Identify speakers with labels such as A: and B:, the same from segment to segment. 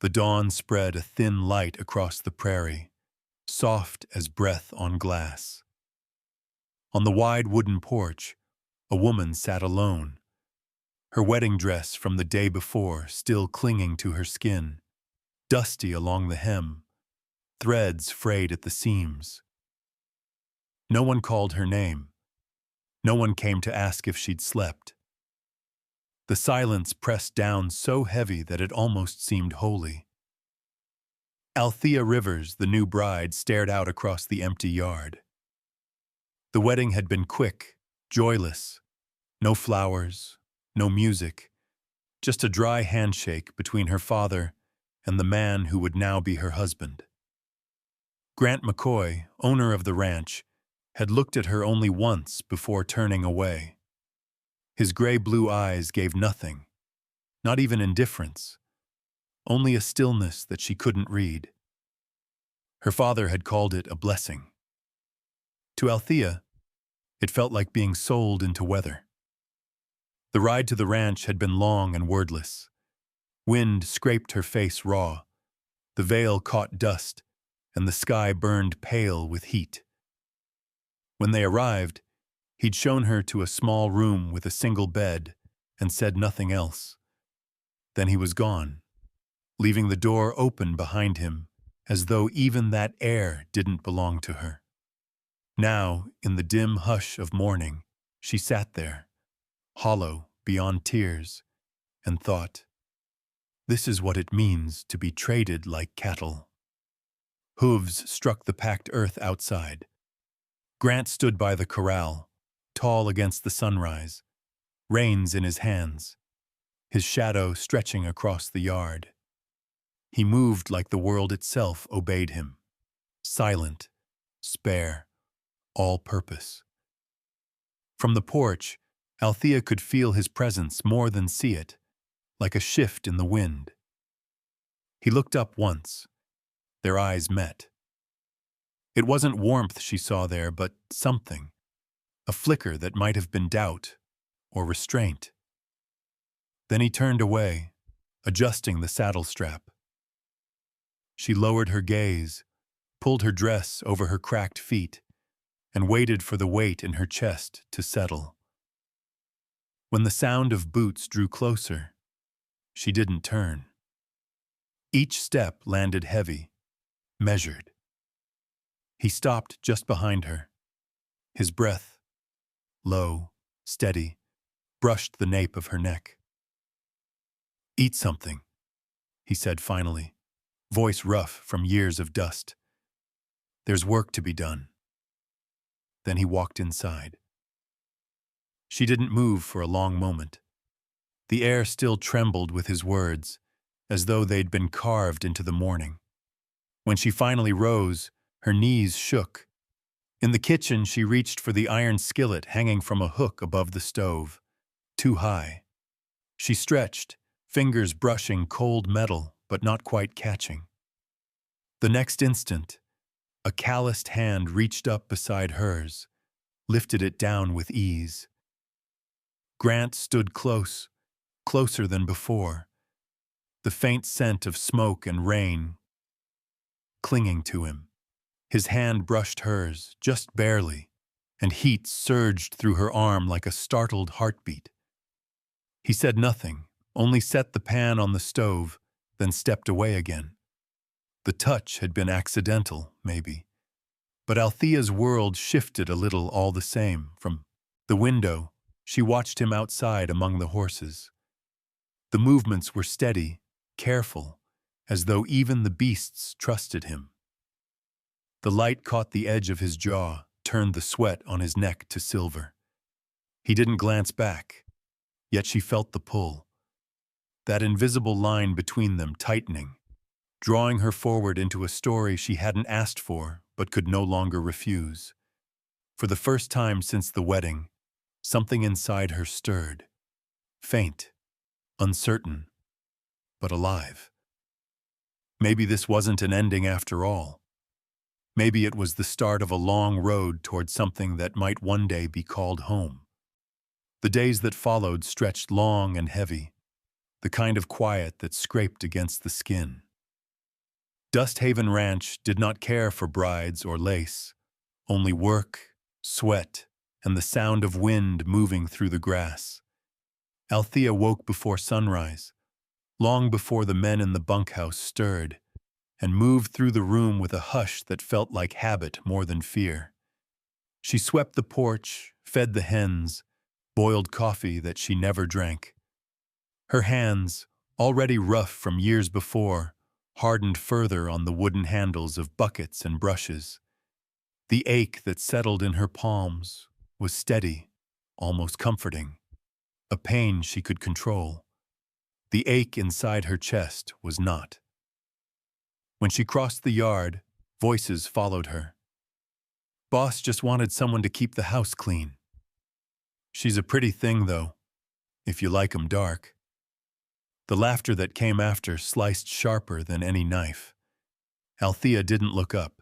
A: The dawn spread a thin light across the prairie, soft as breath on glass. On the wide wooden porch, a woman sat alone, her wedding dress from the day before still clinging to her skin, dusty along the hem, threads frayed at the seams. No one called her name. No one came to ask if she'd slept. The silence pressed down so heavy that it almost seemed holy. Althea Rivers, the new bride, stared out across the empty yard. The wedding had been quick, joyless. No flowers, no music, just a dry handshake between her father and the man who would now be her husband. Grant McCoy, owner of the ranch, had looked at her only once before turning away. His gray-blue eyes gave nothing, not even indifference, only a stillness that she couldn't read. Her father had called it a blessing. To Althea, it felt like being sold into weather. The ride to the ranch had been long and wordless. Wind scraped her face raw, the veil caught dust, and the sky burned pale with heat. When they arrived, he'd shown her to a small room with a single bed and said nothing else. Then he was gone, leaving the door open behind him, as though even that air didn't belong to her. Now, in the dim hush of morning, she sat there, hollow beyond tears, and thought, this is what it means to be traded like cattle. Hooves struck the packed earth outside. Grant stood by the corral, tall against the sunrise, reins in his hands, his shadow stretching across the yard. He moved like the world itself obeyed him, silent, spare, all-purpose. From the porch, Althea could feel his presence more than see it, like a shift in the wind. He looked up once. Their eyes met. It wasn't warmth she saw there, but something, a flicker that might have been doubt or restraint. Then he turned away, adjusting the saddle strap. She lowered her gaze, pulled her dress over her cracked feet, and waited for the weight in her chest to settle. When the sound of boots drew closer, she didn't turn. Each step landed heavy, measured. He stopped just behind her. His breath, low, steady, brushed the nape of her neck. "Eat something," he said finally, voice rough from years of dust. "There's work to be done." Then he walked inside. She didn't move for a long moment. The air still trembled with his words, as though they'd been carved into the morning. When she finally rose, her knees shook. In the kitchen, she reached for the iron skillet hanging from a hook above the stove, too high. She stretched, fingers brushing cold metal but not quite catching. The next instant, a calloused hand reached up beside hers, lifted it down with ease. Grant stood close, closer than before, the faint scent of smoke and rain clinging to him. His hand brushed hers, just barely, and heat surged through her arm like a startled heartbeat. He said nothing, only set the pan on the stove, then stepped away again. The touch had been accidental, maybe, but Althea's world shifted a little all the same. From the window, she watched him outside among the horses. The movements were steady, careful, as though even the beasts trusted him. The light caught the edge of his jaw, turned the sweat on his neck to silver. He didn't glance back, yet she felt the pull. That invisible line between them tightening, drawing her forward into a story she hadn't asked for but could no longer refuse. For the first time since the wedding, something inside her stirred. Faint, uncertain, but alive. Maybe this wasn't an ending after all. Maybe it was the start of a long road toward something that might one day be called home. The days that followed stretched long and heavy, the kind of quiet that scraped against the skin. Dust Haven Ranch did not care for brides or lace, only work, sweat, and the sound of wind moving through the grass. Althea woke before sunrise, long before the men in the bunkhouse stirred, and moved through the room with a hush that felt like habit more than fear. She swept the porch, fed the hens, boiled coffee that she never drank. Her hands, already rough from years before, hardened further on the wooden handles of buckets and brushes. The ache that settled in her palms was steady, almost comforting, a pain she could control. The ache inside her chest was not. When she crossed the yard, voices followed her. Boss just wanted someone to keep the house clean. She's a pretty thing, though, if you like 'em dark. The laughter that came after sliced sharper than any knife. Althea didn't look up.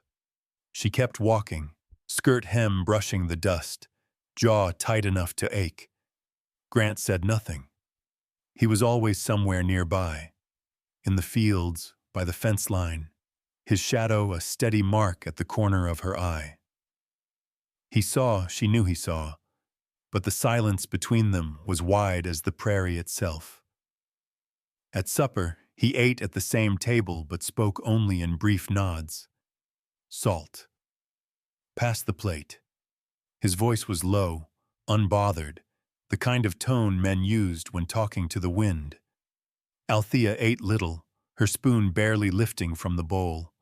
A: She kept walking, skirt hem brushing the dust, jaw tight enough to ache. Grant said nothing. He was always somewhere nearby, in the fields, by the fence line, his shadow a steady mark at the corner of her eye. He saw, she knew he saw, but the silence between them was wide as the prairie itself. At supper, he ate at the same table but spoke only in brief nods. Salt. Pass the plate. His voice was low, unbothered, the kind of tone men used when talking to the wind. Althea ate little, her spoon barely lifting from the bowl.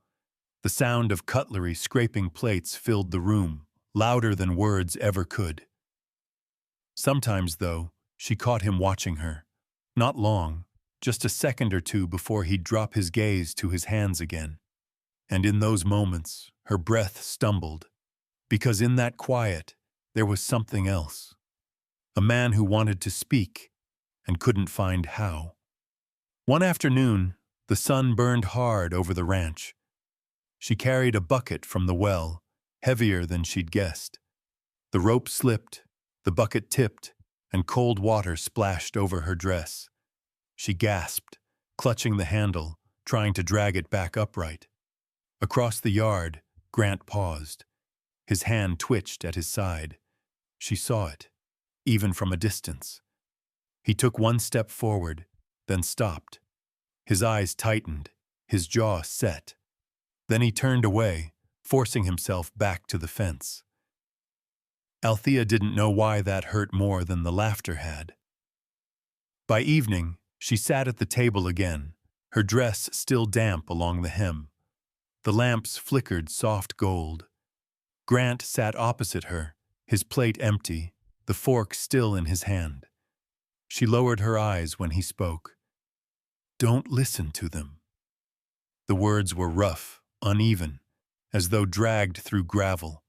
A: The sound of cutlery scraping plates filled the room, louder than words ever could. Sometimes, though, she caught him watching her. Not long, just a second or two before he'd drop his gaze to his hands again. And in those moments, her breath stumbled, because in that quiet, there was something else. A man who wanted to speak and couldn't find how. One afternoon, the sun burned hard over the ranch. She carried a bucket from the well, heavier than she'd guessed. The rope slipped, the bucket tipped, and cold water splashed over her dress. She gasped, clutching the handle, trying to drag it back upright. Across the yard, Grant paused. His hand twitched at his side. She saw it, even from a distance. He took one step forward, then stopped. His eyes tightened, his jaw set. Then he turned away, forcing himself back to the fence. Althea didn't know why that hurt more than the laughter had. By evening, she sat at the table again, her dress still damp along the hem. The lamps flickered soft gold. Grant sat opposite her, his plate empty, the fork still in his hand. She lowered her eyes when he spoke. "Don't listen to them." The words were rough, uneven, as though dragged through gravel.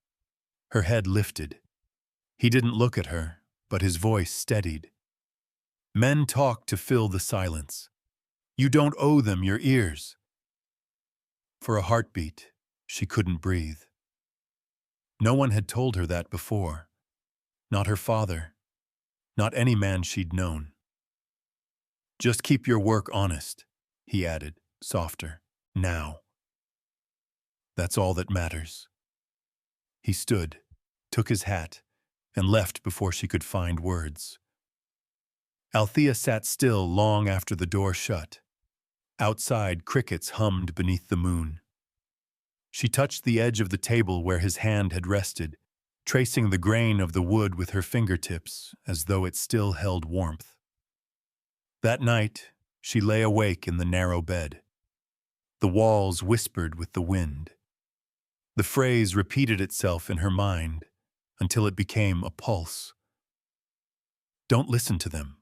A: Her head lifted. He didn't look at her, but his voice steadied. "Men talk to fill the silence. You don't owe them your ears." For a heartbeat, she couldn't breathe. No one had told her that before. Not her father. Not any man she'd known. "Just keep your work honest," he added, softer. "Now. That's all that matters." He stood, took his hat, and left before she could find words. Althea sat still long after the door shut. Outside, crickets hummed beneath the moon. She touched the edge of the table where his hand had rested, tracing the grain of the wood with her fingertips as though it still held warmth. That night, she lay awake in the narrow bed. The walls whispered with the wind. The phrase repeated itself in her mind until it became a pulse. Don't listen to them.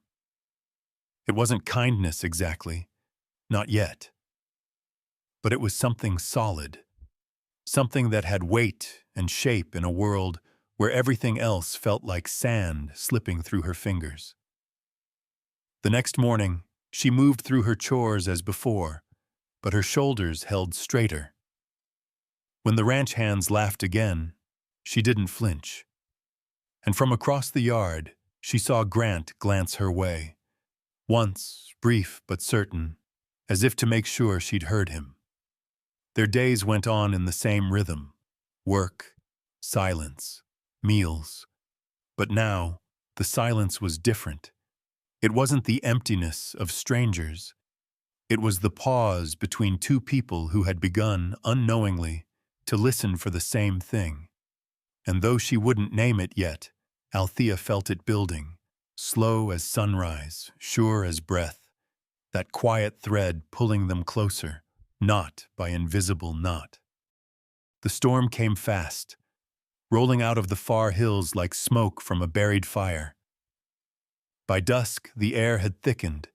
A: It wasn't kindness exactly, not yet. But it was something solid, something that had weight and shape in a world where everything else felt like sand slipping through her fingers. The next morning, she moved through her chores as before, but her shoulders held straighter. When the ranch hands laughed again, she didn't flinch. And from across the yard, she saw Grant glance her way. Once, brief but certain, as if to make sure she'd heard him. Their days went on in the same rhythm: work, silence, meals. But now, the silence was different. It wasn't the emptiness of strangers. It was the pause between two people who had begun, unknowingly, to listen for the same thing. And though she wouldn't name it yet, Althea felt it building, slow as sunrise, sure as breath, that quiet thread pulling them closer, knot by invisible knot. The storm came fast, rolling out of the far hills like smoke from a buried fire. By dusk, the air had thickened,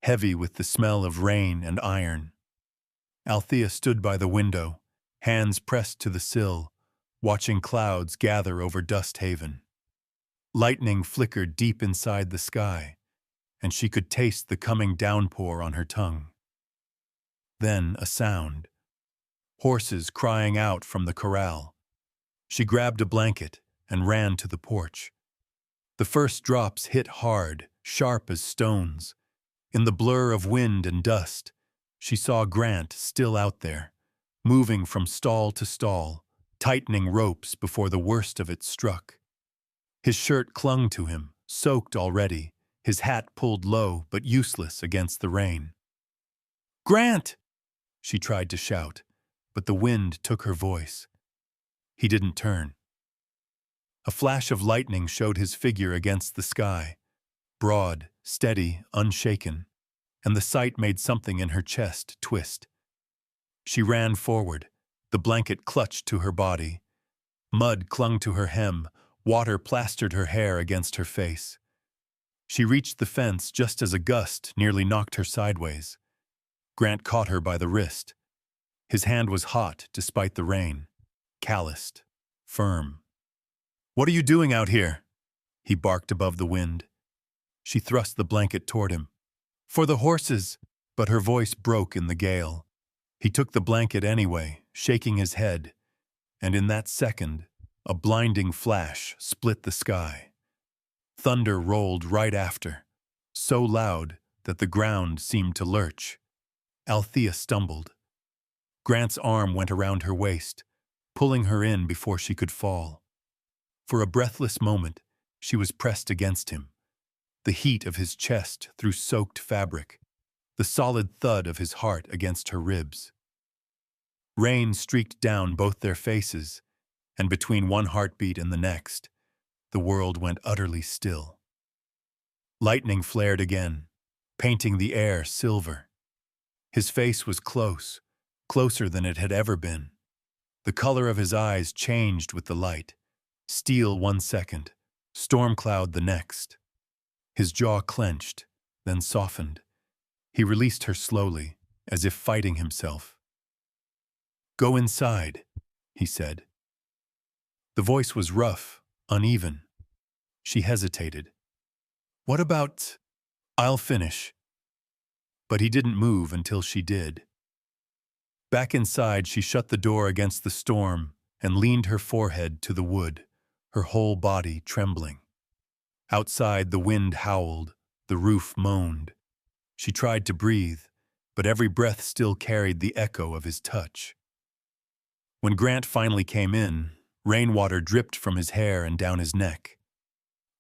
A: heavy with the smell of rain and iron. Althea stood by the window, hands pressed to the sill, watching clouds gather over Dust Haven. Lightning flickered deep inside the sky, and she could taste the coming downpour on her tongue. Then a sound. Horses crying out from the corral. She grabbed a blanket and ran to the porch. The first drops hit hard, sharp as stones. In the blur of wind and dust, she saw Grant still out there, moving from stall to stall, tightening ropes before the worst of it struck. His shirt clung to him, soaked already, his hat pulled low but useless against the rain. "Grant!" she tried to shout, but the wind took her voice. He didn't turn. A flash of lightning showed his figure against the sky, broad, steady, unshaken, and the sight made something in her chest twist. She ran forward, the blanket clutched to her body. Mud clung to her hem, water plastered her hair against her face. She reached the fence just as a gust nearly knocked her sideways. Grant caught her by the wrist. His hand was hot despite the rain, calloused, firm. "What are you doing out here?" he barked above the wind. She thrust the blanket toward him. "For the horses," but her voice broke in the gale. He took the blanket anyway, shaking his head, and in that second, a blinding flash split the sky. Thunder rolled right after, so loud that the ground seemed to lurch. Althea stumbled. Grant's arm went around her waist, pulling her in before she could fall. For a breathless moment, she was pressed against him. The heat of his chest through soaked fabric, the solid thud of his heart against her ribs. Rain streaked down both their faces, and between one heartbeat and the next, the world went utterly still. Lightning flared again, painting the air silver. His face was close, closer than it had ever been. The color of his eyes changed with the light. Steel one second, storm cloud the next. His jaw clenched, then softened. He released her slowly, as if fighting himself. "Go inside," he said. The voice was rough, uneven. She hesitated. "What about... I'll finish." But he didn't move until she did. Back inside, she shut the door against the storm and leaned her forehead to the wood, her whole body trembling. Outside, the wind howled, the roof moaned. She tried to breathe, but every breath still carried the echo of his touch. When Grant finally came in, rainwater dripped from his hair and down his neck.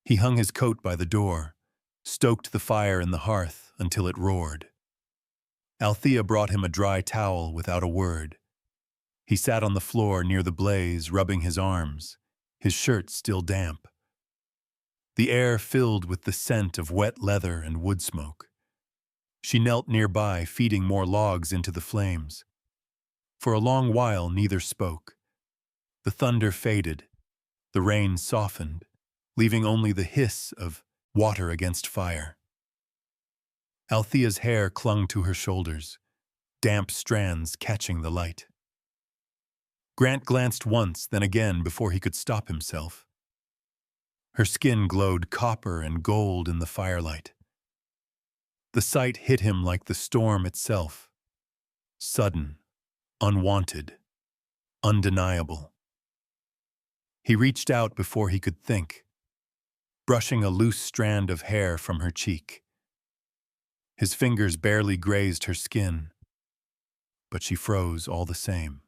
A: He hung his coat by the door, stoked the fire in the hearth until it roared. Althea brought him a dry towel without a word. He sat on the floor near the blaze, rubbing his arms, his shirt still damp. The air filled with the scent of wet leather and wood smoke. She knelt nearby, feeding more logs into the flames. For a long while, neither spoke. The thunder faded. The rain softened, leaving only the hiss of water against fire. Althea's hair clung to her shoulders, damp strands catching the light. Grant glanced once, then again before he could stop himself. Her skin glowed copper and gold in the firelight. The sight hit him like the storm itself. Sudden, unwanted, undeniable. He reached out before he could think, brushing a loose strand of hair from her cheek. His fingers barely grazed her skin, but she froze all the same.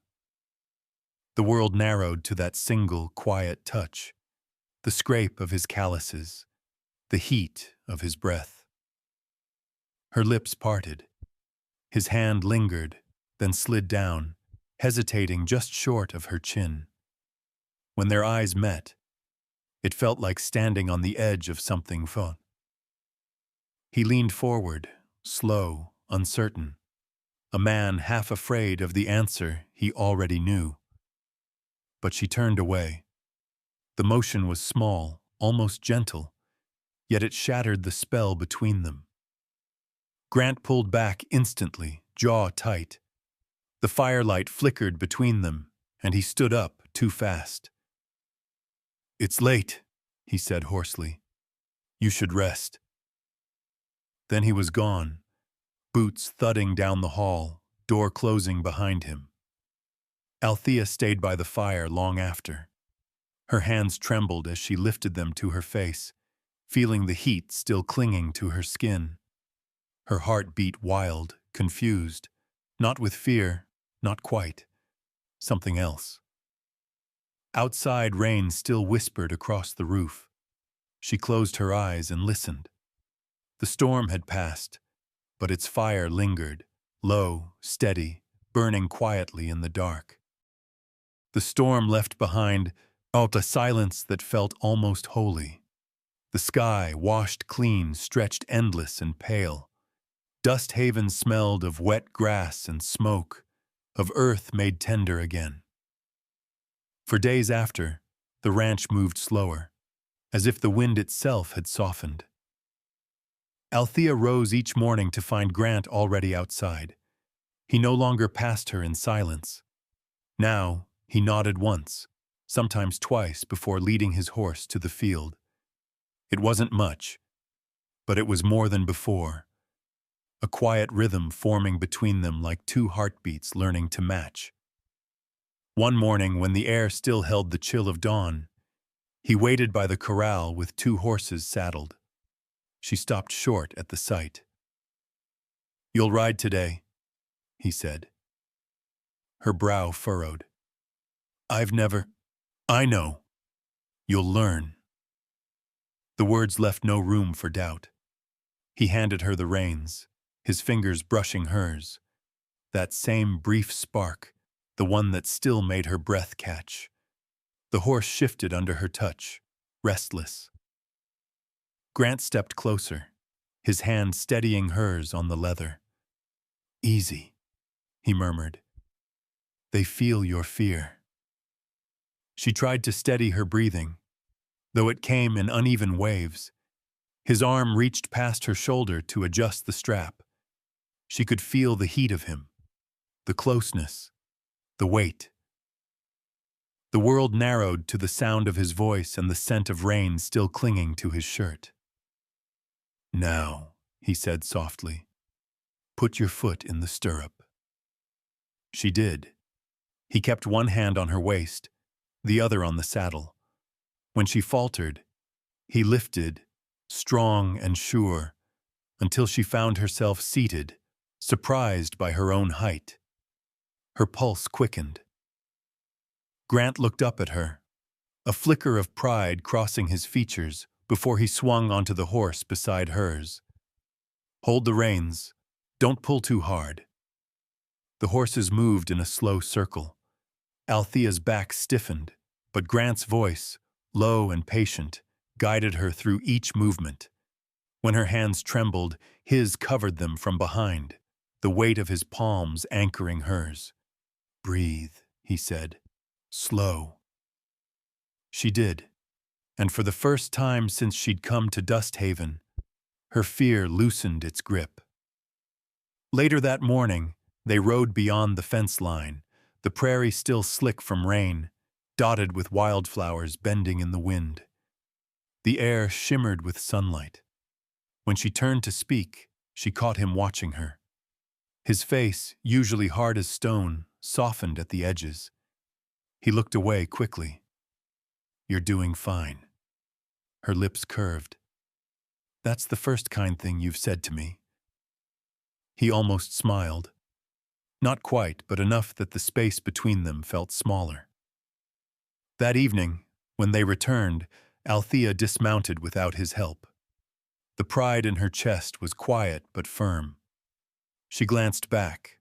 A: The world narrowed to that single, quiet touch, the scrape of his calluses, the heat of his breath. Her lips parted. His hand lingered, then slid down, hesitating just short of her chin. When their eyes met, it felt like standing on the edge of something fun. He leaned forward, slow, uncertain, a man half afraid of the answer he already knew. But she turned away. The motion was small, almost gentle, yet it shattered the spell between them. Grant pulled back instantly, jaw tight. The firelight flickered between them, and he stood up too fast. "It's late," he said hoarsely. "You should rest." Then he was gone, boots thudding down the hall, door closing behind him. Althea stayed by the fire long after. Her hands trembled as she lifted them to her face, feeling the heat still clinging to her skin. Her heart beat wild, confused, not with fear, not quite. Something else. Outside, rain still whispered across the roof. She closed her eyes and listened. The storm had passed, but its fire lingered, low, steady, burning quietly in the dark. The storm left behind a silence that felt almost holy. The sky, washed clean, stretched endless and pale. Dust Haven smelled of wet grass and smoke, of earth made tender again. For days after, the ranch moved slower, as if the wind itself had softened. Althea rose each morning to find Grant already outside. He no longer passed her in silence. Now, he nodded once, sometimes twice before leading his horse to the field. It wasn't much, but it was more than before. A quiet rhythm forming between them like two heartbeats learning to match. One morning, when the air still held the chill of dawn, he waited by the corral with two horses saddled. She stopped short at the sight. "You'll ride today," he said. Her brow furrowed. "I know. You'll learn." The words left no room for doubt. He handed her the reins, his fingers brushing hers. That same brief spark, the one that still made her breath catch. The horse shifted under her touch, restless. Grant stepped closer, his hand steadying hers on the leather. "Easy," he murmured. "They feel your fear." She tried to steady her breathing, though it came in uneven waves. His arm reached past her shoulder to adjust the strap. She could feel the heat of him, the closeness, the weight. The world narrowed to the sound of his voice and the scent of rain still clinging to his shirt. "Now," he said softly, "put your foot in the stirrup." She did. He kept one hand on her waist, the other on the saddle. When she faltered, he lifted, strong and sure, until she found herself seated, surprised by her own height. Her pulse quickened. Grant looked up at her, a flicker of pride crossing his features before he swung onto the horse beside hers. "Hold the reins. Don't pull too hard." The horses moved in a slow circle. Althea's back stiffened, but Grant's voice, low and patient, guided her through each movement. When her hands trembled, his covered them from behind, the weight of his palms anchoring hers. "Breathe," he said. "Slow." She did, and for the first time since she'd come to Dust Haven, her fear loosened its grip. Later that morning, they rode beyond the fence line, the prairie still slick from rain, dotted with wildflowers bending in the wind. The air shimmered with sunlight. When she turned to speak, she caught him watching her. His face, usually hard as stone, softened at the edges. He looked away quickly. "You're doing fine." Her lips curved. "That's the first kind thing you've said to me." He almost smiled. Not quite, but enough that the space between them felt smaller. That evening, when they returned, Althea dismounted without his help. The pride in her chest was quiet but firm. She glanced back.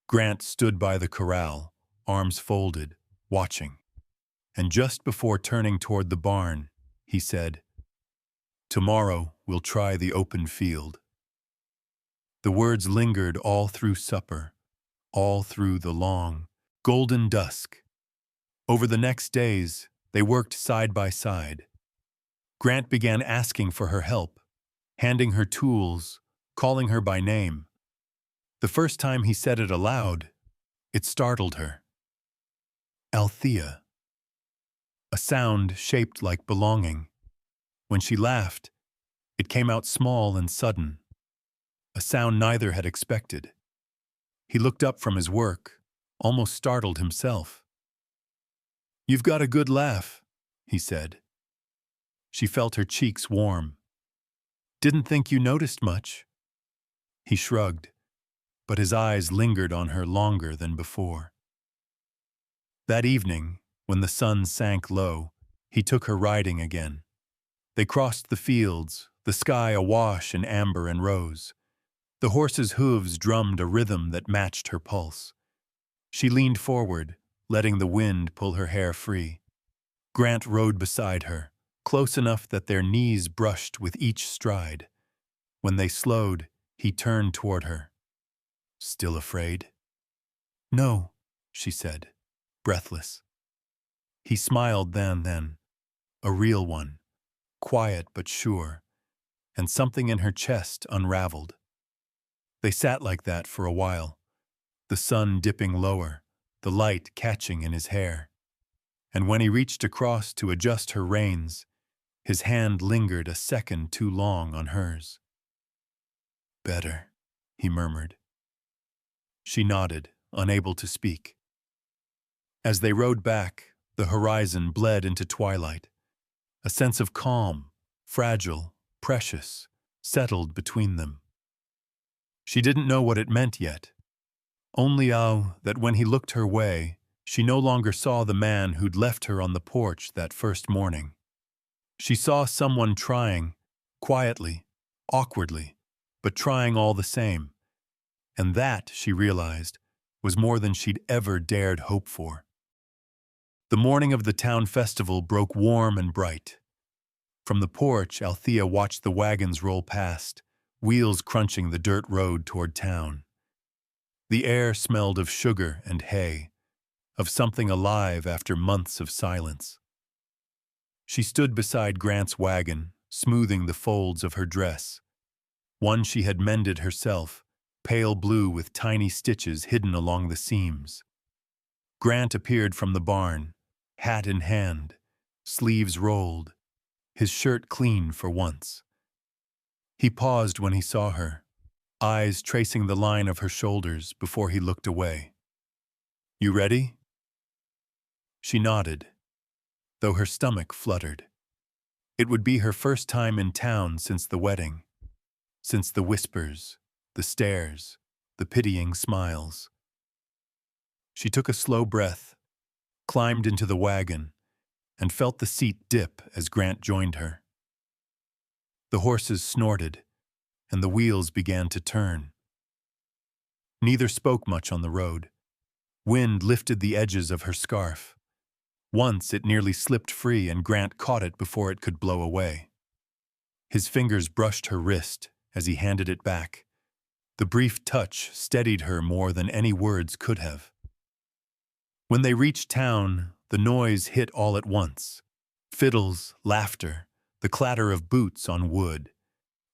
A: Grant stood by the corral, arms folded, watching. And just before turning toward the barn, he said, "Tomorrow we'll try the open field." The words lingered all through supper, all through the long, golden dusk. Over the next days, they worked side by side. Grant began asking for her help, handing her tools, calling her by name. The first time he said it aloud, it startled her. Althea. A sound shaped like belonging. When she laughed, it came out small and sudden, a sound neither had expected. He looked up from his work, almost startled himself. "You've got a good laugh," he said. She felt her cheeks warm. "Didn't think you noticed much." He shrugged, but his eyes lingered on her longer than before. That evening, when the sun sank low, he took her riding again. They crossed the fields, the sky awash in amber and rose. The horse's hooves drummed a rhythm that matched her pulse. She leaned forward, letting the wind pull her hair free. Grant rode beside her, close enough that their knees brushed with each stride. When they slowed, he turned toward her. "Still afraid?" "No," she said, breathless. He smiled then, a real one, quiet but sure, and something in her chest unraveled. They sat like that for a while, the sun dipping lower, the light catching in his hair. And when he reached across to adjust her reins, his hand lingered a second too long on hers. "Better," he murmured. She nodded, unable to speak. As they rode back, the horizon bled into twilight. A sense of calm, fragile, precious, settled between them. She didn't know what it meant yet. Only that when he looked her way, she no longer saw the man who'd left her on the porch that first morning. She saw someone trying, quietly, awkwardly, but trying all the same. And that, she realized, was more than she'd ever dared hope for. The morning of the town festival broke warm and bright. From the porch, Althea watched the wagons roll past, wheels crunching the dirt road toward town. The air smelled of sugar and hay, of something alive after months of silence. She stood beside Grant's wagon, smoothing the folds of her dress. One she had mended herself, pale blue with tiny stitches hidden along the seams. Grant appeared from the barn, hat in hand, sleeves rolled, his shirt clean for once. He paused when he saw her, eyes tracing the line of her shoulders before he looked away. "You ready?" She nodded, though her stomach fluttered. It would be her first time in town since the wedding, since the whispers, the stares, the pitying smiles. She took a slow breath, climbed into the wagon, and felt the seat dip as Grant joined her. The horses snorted, and the wheels began to turn. Neither spoke much on the road. Wind lifted the edges of her scarf. Once it nearly slipped free and Grant caught it before it could blow away. His fingers brushed her wrist as he handed it back. The brief touch steadied her more than any words could have. When they reached town, the noise hit all at once. Fiddles, laughter, the clatter of boots on wood.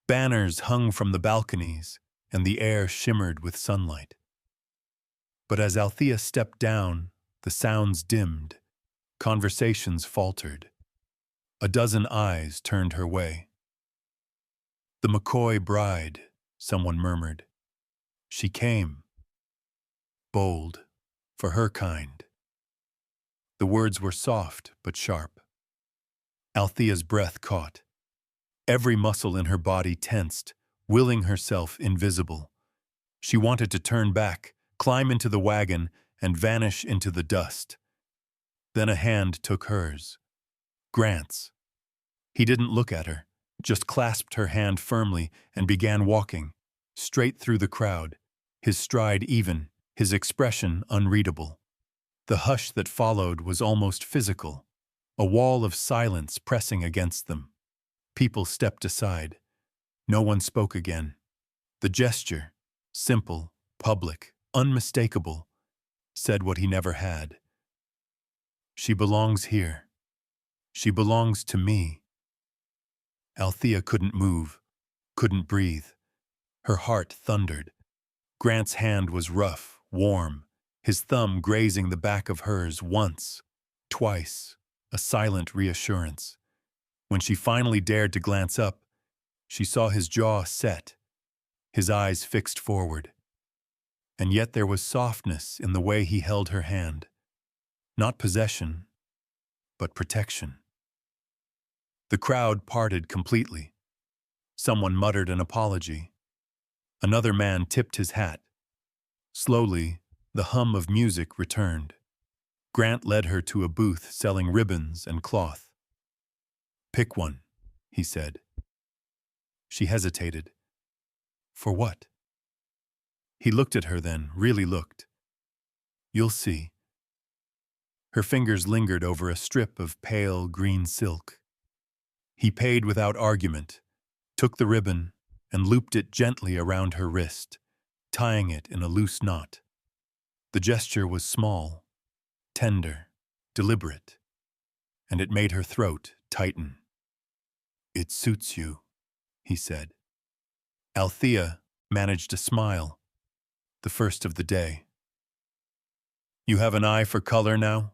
A: Banners hung from the balconies, and the air shimmered with sunlight. But as Althea stepped down, the sounds dimmed, conversations faltered. A dozen eyes turned her way. "The McCoy bride," someone murmured. "She came. Bold, for her kind." The words were soft but sharp. Althea's breath caught. Every muscle in her body tensed, willing herself invisible. She wanted to turn back, climb into the wagon, and vanish into the dust. Then a hand took hers. Grant's. He didn't look at her, just clasped her hand firmly and began walking, straight through the crowd, his stride even, his expression unreadable. The hush that followed was almost physical, a wall of silence pressing against them. People stepped aside. No one spoke again. The gesture, simple, public, unmistakable, said what he never had. She belongs here. She belongs to me. Althea couldn't move, couldn't breathe. Her heart thundered. Grant's hand was rough, warm, his thumb grazing the back of hers once, twice, a silent reassurance. When she finally dared to glance up, she saw his jaw set, his eyes fixed forward. And yet there was softness in the way he held her hand. Not possession, but protection. The crowd parted completely. Someone muttered an apology. Another man tipped his hat. Slowly, the hum of music returned. Grant led her to a booth selling ribbons and cloth. "Pick one," he said. She hesitated. "For what?" He looked at her then, really looked. "You'll see." Her fingers lingered over a strip of pale green silk. He paid without argument, took the ribbon, and looped it gently around her wrist, tying it in a loose knot. The gesture was small, tender, deliberate, and it made her throat tighten. "It suits you," he said. Althea managed a smile, the first of the day. "You have an eye for color now?"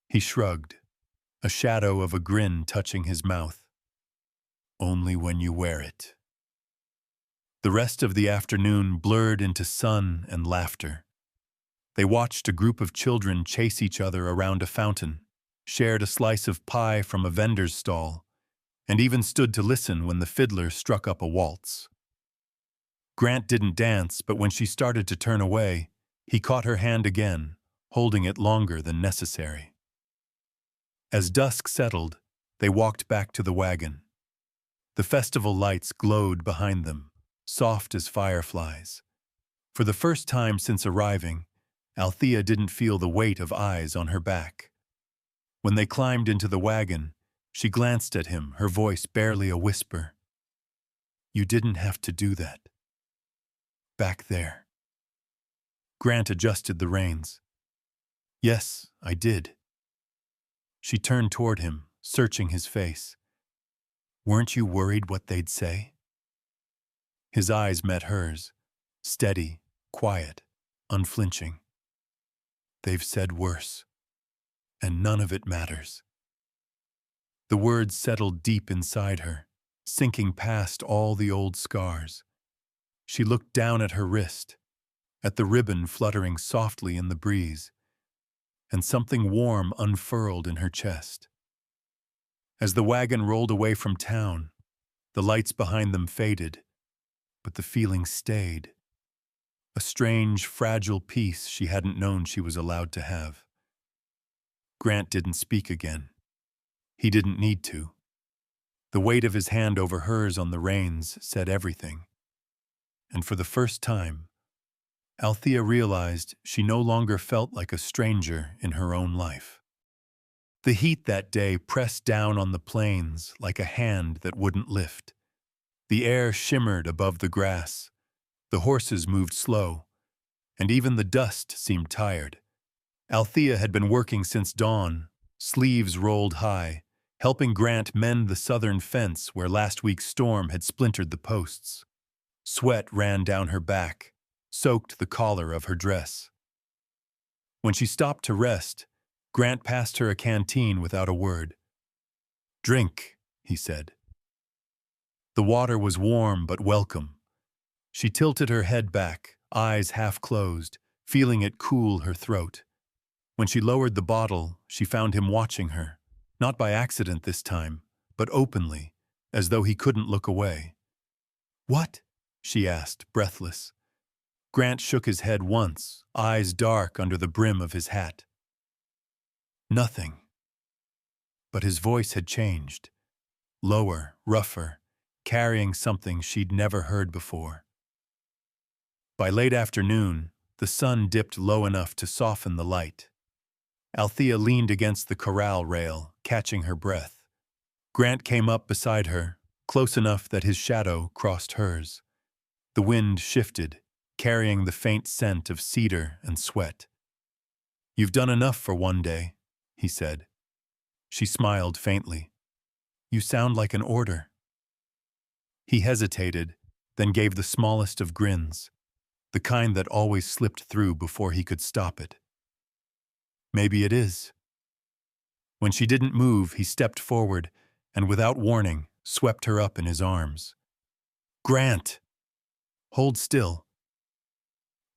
A: He shrugged, a shadow of a grin touching his mouth. "Only when you wear it." The rest of the afternoon blurred into sun and laughter. They watched a group of children chase each other around a fountain, shared a slice of pie from a vendor's stall, and even stood to listen when the fiddler struck up a waltz. Grant didn't dance, but when she started to turn away, he caught her hand again, holding it longer than necessary. As dusk settled, they walked back to the wagon. The festival lights glowed behind them, soft as fireflies. For the first time since arriving, Althea didn't feel the weight of eyes on her back. When they climbed into the wagon, she glanced at him, her voice barely a whisper. "You didn't have to do that. Back there." Grant adjusted the reins. "Yes, I did." She turned toward him, searching his face. "Weren't you worried what they'd say?" His eyes met hers, steady, quiet, unflinching. "They've said worse, and none of it matters." The words settled deep inside her, sinking past all the old scars. She looked down at her wrist, at the ribbon fluttering softly in the breeze, and something warm unfurled in her chest. As the wagon rolled away from town, the lights behind them faded, but the feeling stayed. A strange, fragile peace she hadn't known she was allowed to have. Grant didn't speak again. He didn't need to. The weight of his hand over hers on the reins said everything. And for the first time, Althea realized she no longer felt like a stranger in her own life. The heat that day pressed down on the plains like a hand that wouldn't lift. The air shimmered above the grass. The horses moved slow, and even the dust seemed tired. Althea had been working since dawn, sleeves rolled high, helping Grant mend the southern fence where last week's storm had splintered the posts. Sweat ran down her back, soaked the collar of her dress. When she stopped to rest, Grant passed her a canteen without a word. "Drink," he said. The water was warm but welcome. She tilted her head back, eyes half closed, feeling it cool her throat. When she lowered the bottle, she found him watching her, not by accident this time, but openly, as though he couldn't look away. "What?" she asked, breathless. Grant shook his head once, eyes dark under the brim of his hat. Nothing. But his voice had changed. Lower, rougher, carrying something she'd never heard before. By late afternoon, the sun dipped low enough to soften the light. Althea leaned against the corral rail, catching her breath. Grant came up beside her, close enough that his shadow crossed hers. The wind shifted, carrying the faint scent of cedar and sweat. "You've done enough for one day," he said. She smiled faintly. "You sound like an order." He hesitated, then gave the smallest of grins, the kind that always slipped through before he could stop it. "Maybe it is." When she didn't move, he stepped forward and, without warning, swept her up in his arms. "Grant! Hold still."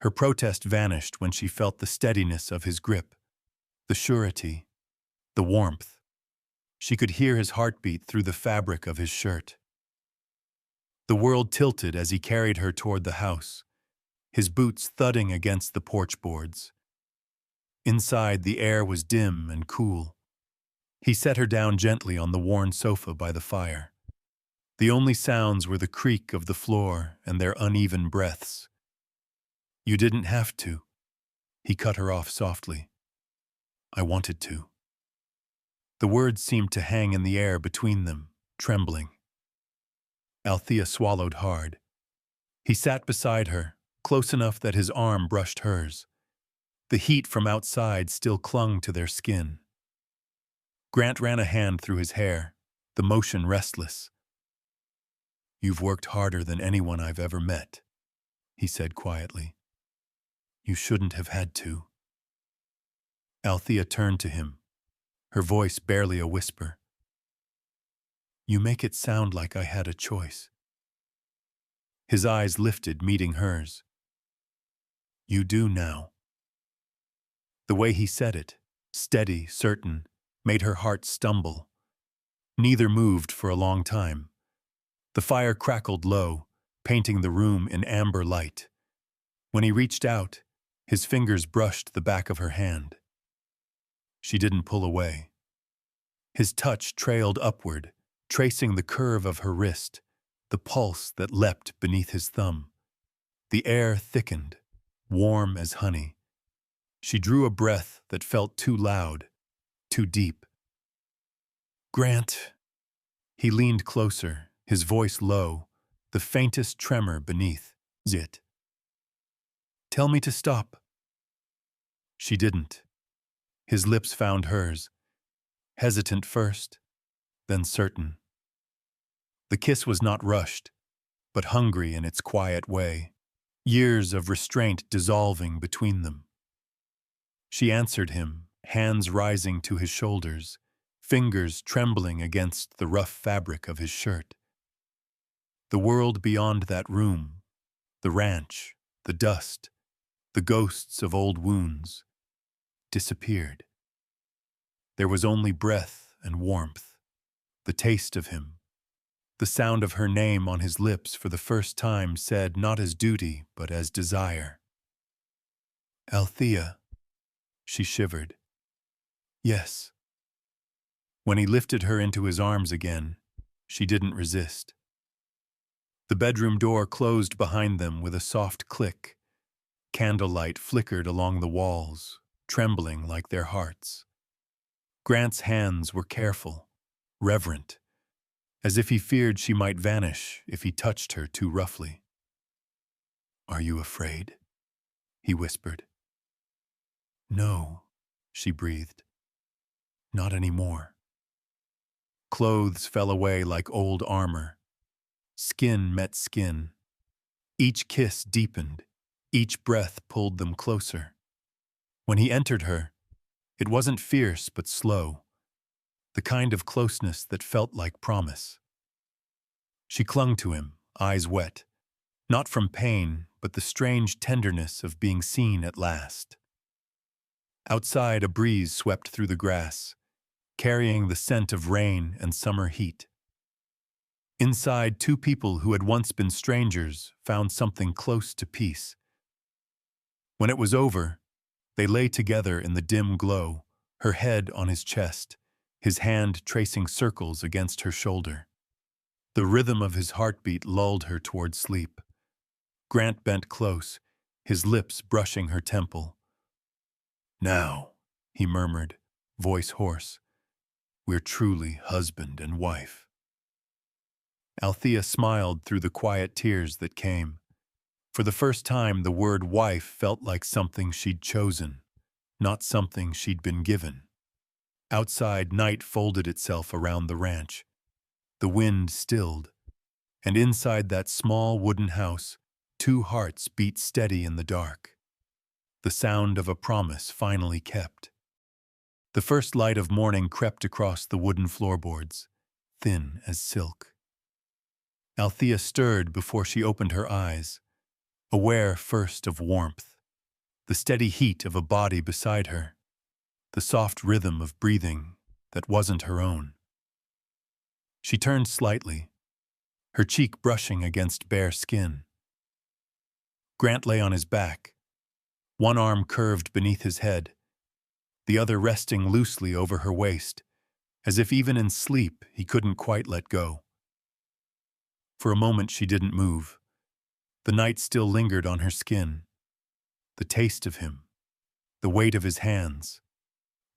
A: Her protest vanished when she felt the steadiness of his grip, the surety, the warmth. She could hear his heartbeat through the fabric of his shirt. The world tilted as he carried her toward the house, his boots thudding against the porch boards. Inside, the air was dim and cool. He set her down gently on the worn sofa by the fire. The only sounds were the creak of the floor and their uneven breaths. "You didn't have to." He cut her off softly. "I wanted to." The words seemed to hang in the air between them, trembling. Althea swallowed hard. He sat beside her, close enough that his arm brushed hers. The heat from outside still clung to their skin. Grant ran a hand through his hair, the motion restless. "You've worked harder than anyone I've ever met," he said quietly. "You shouldn't have had to." Althea turned to him, her voice barely a whisper. "You make it sound like I had a choice." His eyes lifted, meeting hers. "You do now." The way he said it, steady, certain, made her heart stumble. Neither moved for a long time. The fire crackled low, painting the room in amber light. When he reached out, his fingers brushed the back of her hand. She didn't pull away. His touch trailed upward, tracing the curve of her wrist, the pulse that leapt beneath his thumb. The air thickened, warm as honey. She drew a breath that felt too loud, too deep. "Grant." He leaned closer, his voice low, the faintest tremor beneath it. "Tell me to stop." She didn't. His lips found hers, hesitant first, then certain. The kiss was not rushed, but hungry in its quiet way, years of restraint dissolving between them. She answered him, hands rising to his shoulders, fingers trembling against the rough fabric of his shirt. The world beyond that room, the ranch, the dust, the ghosts of old wounds, disappeared. There was only breath and warmth, the taste of him, the sound of her name on his lips for the first time said not as duty but as desire. "Althea." She shivered. "Yes." When he lifted her into his arms again, she didn't resist. The bedroom door closed behind them with a soft click. Candlelight flickered along the walls, trembling like their hearts. Grant's hands were careful, reverent, as if he feared she might vanish if he touched her too roughly. "Are you afraid?" he whispered. "No," she breathed. "Not anymore." Clothes fell away like old armor. Skin met skin. Each kiss deepened. Each breath pulled them closer. When he entered her, it wasn't fierce but slow, the kind of closeness that felt like promise. She clung to him, eyes wet, not from pain, but the strange tenderness of being seen at last. Outside, a breeze swept through the grass, carrying the scent of rain and summer heat. Inside, two people who had once been strangers found something close to peace. When it was over, they lay together in the dim glow, her head on his chest, his hand tracing circles against her shoulder. The rhythm of his heartbeat lulled her toward sleep. Grant bent close, his lips brushing her temple. "Now," he murmured, voice hoarse, "we're truly husband and wife." Althea smiled through the quiet tears that came. For the first time, the word wife felt like something she'd chosen, not something she'd been given. Outside, night folded itself around the ranch. The wind stilled, and inside that small wooden house, two hearts beat steady in the dark. The sound of a promise finally kept. The first light of morning crept across the wooden floorboards, thin as silk. Althea stirred before she opened her eyes, aware first of warmth, the steady heat of a body beside her, the soft rhythm of breathing that wasn't her own. She turned slightly, her cheek brushing against bare skin. Grant lay on his back, one arm curved beneath his head, the other resting loosely over her waist, as if even in sleep he couldn't quite let go. For a moment she didn't move. The night still lingered on her skin. The taste of him, the weight of his hands,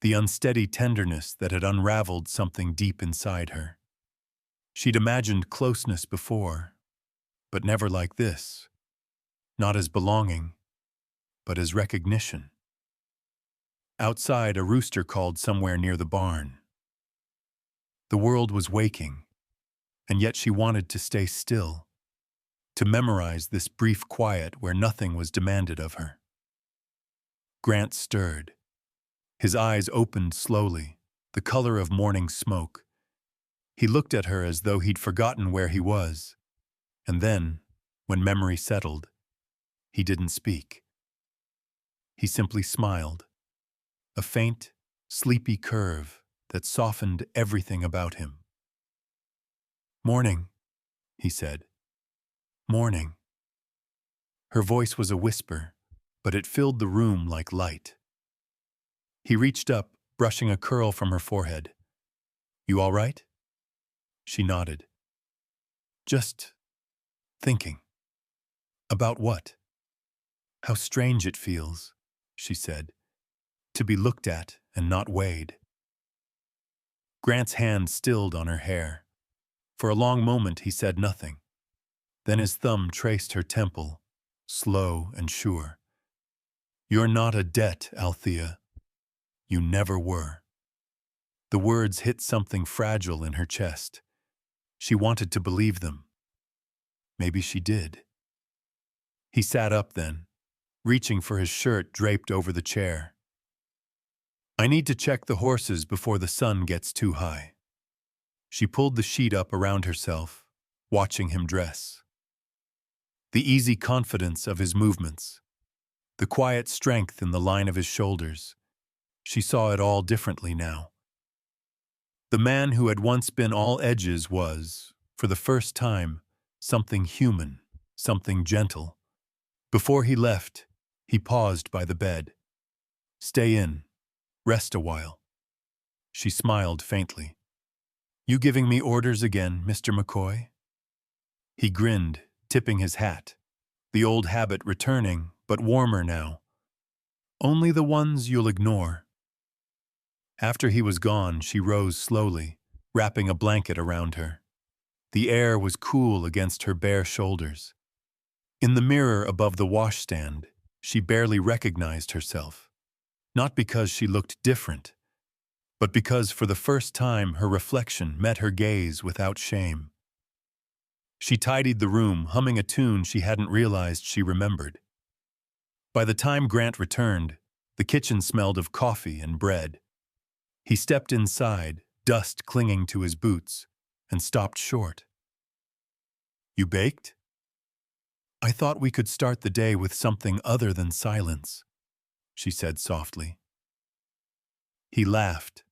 A: the unsteady tenderness that had unraveled something deep inside her. She'd imagined closeness before, but never like this. Not as belonging, but as recognition. Outside, a rooster called somewhere near the barn. The world was waking, and yet she wanted to stay still, to memorize this brief quiet where nothing was demanded of her. Grant stirred. His eyes opened slowly, the color of morning smoke. He looked at her as though he'd forgotten where he was, and then, when memory settled, he didn't speak. He simply smiled, a faint, sleepy curve that softened everything about him. "Morning," he said. "Morning." Her voice was a whisper, but it filled the room like light. He reached up, brushing a curl from her forehead. "You all right?" She nodded. "Just thinking." "About what?" "How strange it feels," she said, "to be looked at and not weighed." Grant's hand stilled on her hair. For a long moment he said nothing. Then his thumb traced her temple, slow and sure. "You're not a debt, Althea. You never were." The words hit something fragile in her chest. She wanted to believe them. Maybe she did. He sat up then, reaching for his shirt draped over the chair. "I need to check the horses before the sun gets too high." She pulled the sheet up around herself, watching him dress. The easy confidence of his movements, the quiet strength in the line of his shoulders. She saw it all differently now. The man who had once been all edges was, for the first time, something human, something gentle. Before he left, he paused by the bed. "Stay in. Rest a while." She smiled faintly. "You giving me orders again, Mr. McCoy?" He grinned, tipping his hat, the old habit returning, but warmer now. "Only the ones you'll ignore." After he was gone, she rose slowly, wrapping a blanket around her. The air was cool against her bare shoulders. In the mirror above the washstand, she barely recognized herself. Not because she looked different, but because for the first time her reflection met her gaze without shame. She tidied the room, humming a tune she hadn't realized she remembered. By the time Grant returned, the kitchen smelled of coffee and bread. He stepped inside, dust clinging to his boots, and stopped short. "You baked?" "I thought we could start the day with something other than silence," she said softly. He laughed,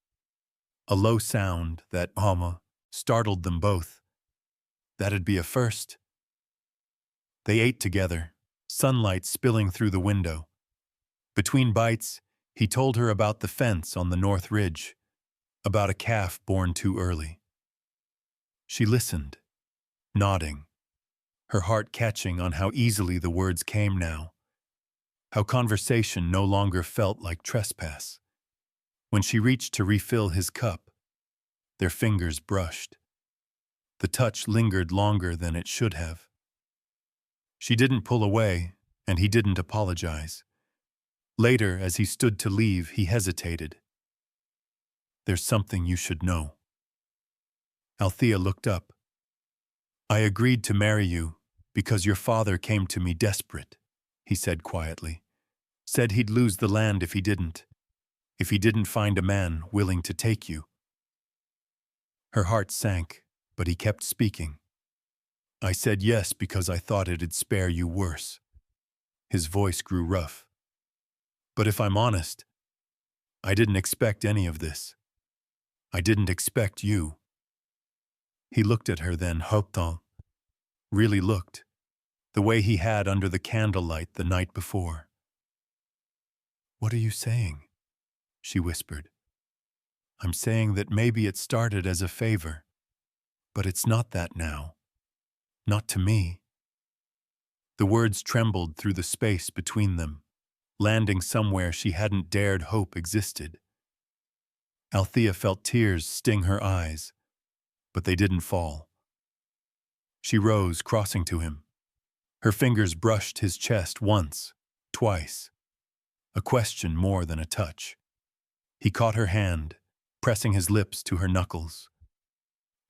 A: a low sound that, startled them both. That'd be a first. They ate together, sunlight spilling through the window, Between bites, he told her about the fence on the North Ridge, about a calf born too early. She listened, nodding, her heart catching on how easily the words came now, how conversation no longer felt like trespass. When she reached to refill his cup, their fingers brushed. The touch lingered longer than it should have. She didn't pull away, and he didn't apologize. Later, as he stood to leave, he hesitated. "There's something you should know." Althea looked up. "I agreed to marry you because your father came to me desperate," he said quietly. "Said he'd lose the land if he didn't find a man willing to take you." Her heart sank, but he kept speaking. "I said yes because I thought it'd spare you worse." His voice grew rough. "But if I'm honest, I didn't expect any of this. I didn't expect you." He looked at her then, heartfelt, really looked, the way he had under the candlelight the night before. "What are you saying?" she whispered. "I'm saying that maybe it started as a favor, but it's not that now. Not to me." The words trembled through the space between them, landing somewhere she hadn't dared hope existed. Althea felt tears sting her eyes, but they didn't fall. She rose, crossing to him. Her fingers brushed his chest once, twice. A question more than a touch. He caught her hand, pressing his lips to her knuckles.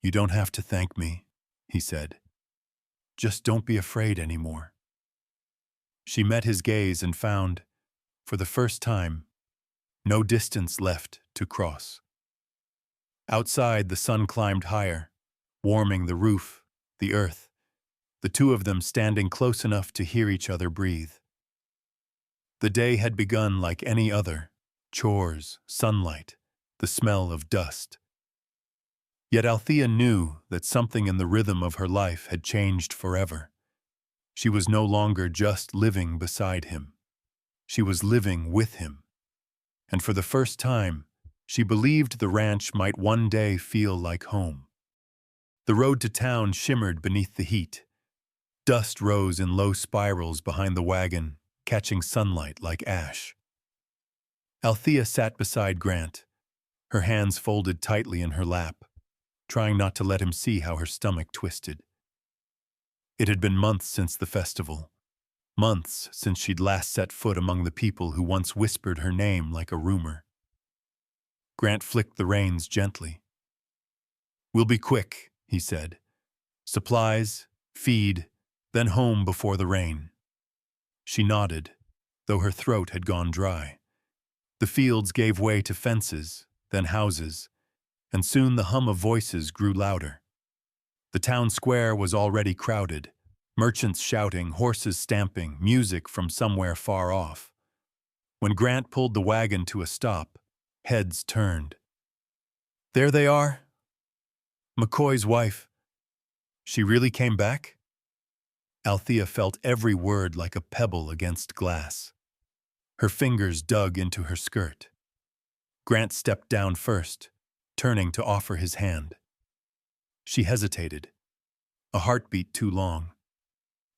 A: "You don't have to thank me," he said. "Just don't be afraid anymore." She met his gaze and found, for the first time, no distance left to cross. Outside, the sun climbed higher, warming the roof, the earth, the two of them standing close enough to hear each other breathe. The day had begun like any other: chores, sunlight, the smell of dust. Yet Althea knew that something in the rhythm of her life had changed forever. She was no longer just living beside him. She was living with him. And for the first time, she believed the ranch might one day feel like home. The road to town shimmered beneath the heat. Dust rose in low spirals behind the wagon, catching sunlight like ash. Althea sat beside Grant, her hands folded tightly in her lap, trying not to let him see how her stomach twisted. It had been months since the festival, months since she'd last set foot among the people who once whispered her name like a rumor. Grant flicked the reins gently. "We'll be quick," he said. "Supplies, feed, then home before the rain." She nodded, though her throat had gone dry. The fields gave way to fences, then houses, and soon the hum of voices grew louder. The town square was already crowded, merchants shouting, horses stamping, music from somewhere far off. When Grant pulled the wagon to a stop, heads turned. "There they are. McCoy's wife. She really came back?" Althea felt every word like a pebble against glass. Her fingers dug into her skirt. Grant stepped down first, turning to offer his hand. She hesitated, a heartbeat too long,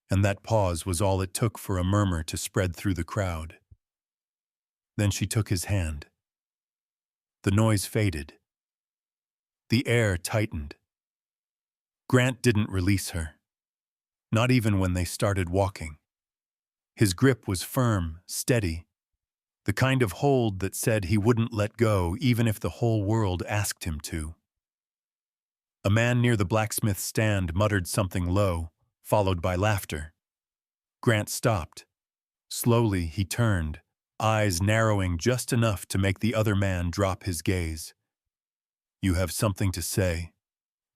A: and that pause was all it took for a murmur to spread through the crowd. Then she took his hand. The noise faded. The air tightened. Grant didn't release her, not even when they started walking. His grip was firm, steady, the kind of hold that said he wouldn't let go even if the whole world asked him to. A man near the blacksmith's stand muttered something low, followed by laughter. Grant stopped. Slowly he turned, eyes narrowing just enough to make the other man drop his gaze. "You have something to say?"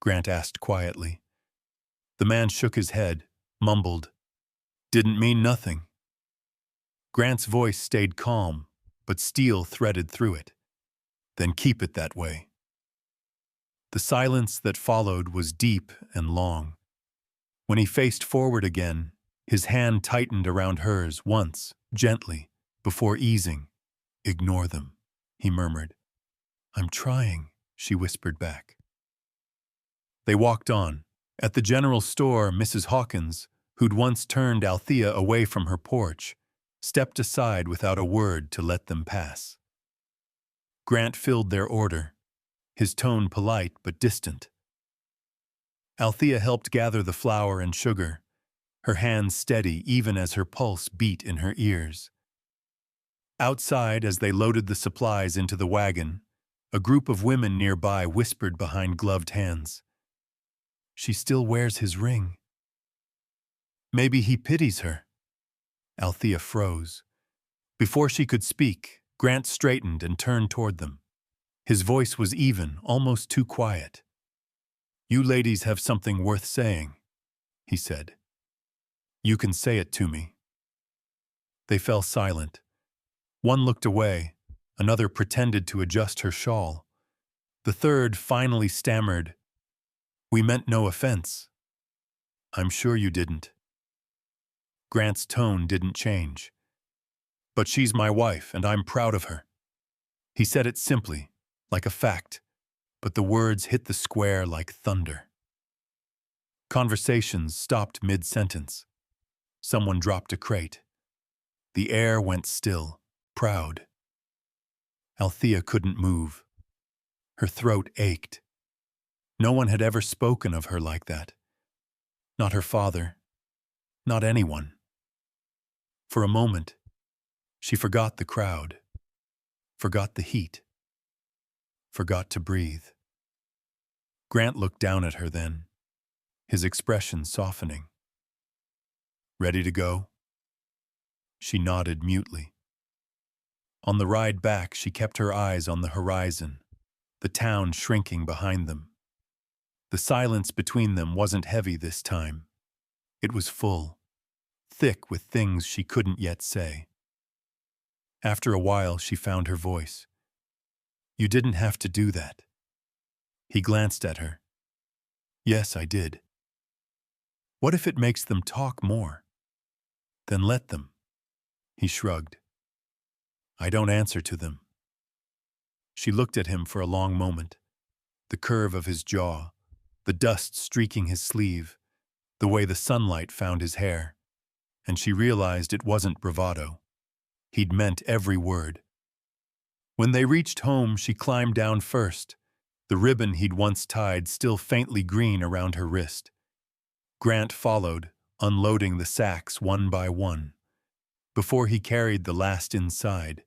A: Grant asked quietly. The man shook his head, mumbled, "Didn't mean nothing." Grant's voice stayed calm, but steel threaded through it. "Then keep it that way." The silence that followed was deep and long. When he faced forward again, his hand tightened around hers once, gently, Before easing, "Ignore them," he murmured. "I'm trying," she whispered back. They walked on. At the general store, Mrs. Hawkins, who'd once turned Althea away from her porch, stepped aside without a word to let them pass. Grant filled their order, his tone polite but distant. Althea helped gather the flour and sugar, her hands steady even as her pulse beat in her ears. Outside, as they loaded the supplies into the wagon, a group of women nearby whispered behind gloved hands, "She still wears his ring. Maybe he pities her." Althea froze. Before she could speak, Grant straightened and turned toward them. His voice was even, almost too quiet. "You ladies have something worth saying," he said. "You can say it to me." They fell silent. One looked away, another pretended to adjust her shawl. The third finally stammered, "We meant no offense." "I'm sure you didn't." Grant's tone didn't change. "But she's my wife, and I'm proud of her." He said it simply, like a fact, but the words hit the square like thunder. Conversations stopped mid-sentence. Someone dropped a crate. The air went still, proud. Althea couldn't move. Her throat ached. No one had ever spoken of her like that. Not her father. Not anyone. For a moment, she forgot the crowd, forgot the heat, forgot to breathe. Grant looked down at her then, his expression softening. "Ready to go?" She nodded mutely. On the ride back, she kept her eyes on the horizon, the town shrinking behind them. The silence between them wasn't heavy this time. It was full, thick with things she couldn't yet say. After a while, she found her voice. "You didn't have to do that." He glanced at her. "Yes, I did." "What if it makes them talk more?" "Then let them." He shrugged. "I don't answer to them." She looked at him for a long moment. The curve of his jaw, the dust streaking his sleeve, the way the sunlight found his hair. And she realized it wasn't bravado. He'd meant every word. When they reached home, she climbed down first, the ribbon he'd once tied still faintly green around her wrist. Grant followed, unloading the sacks one by one. Before he carried the last inside,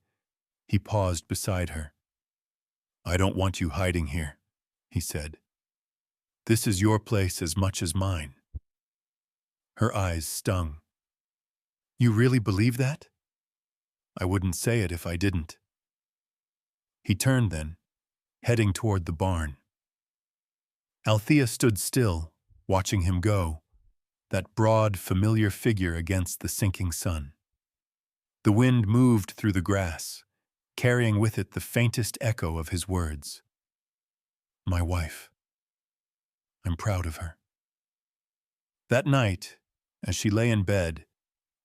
A: he paused beside her. "I don't want you hiding here," he said. "This is your place as much as mine." Her eyes stung. "You really believe that?" "I wouldn't say it if I didn't." He turned then, heading toward the barn. Althea stood still, watching him go, that broad, familiar figure against the sinking sun. The wind moved through the grass, carrying with it the faintest echo of his words. "My wife. I'm proud of her." That night, as she lay in bed,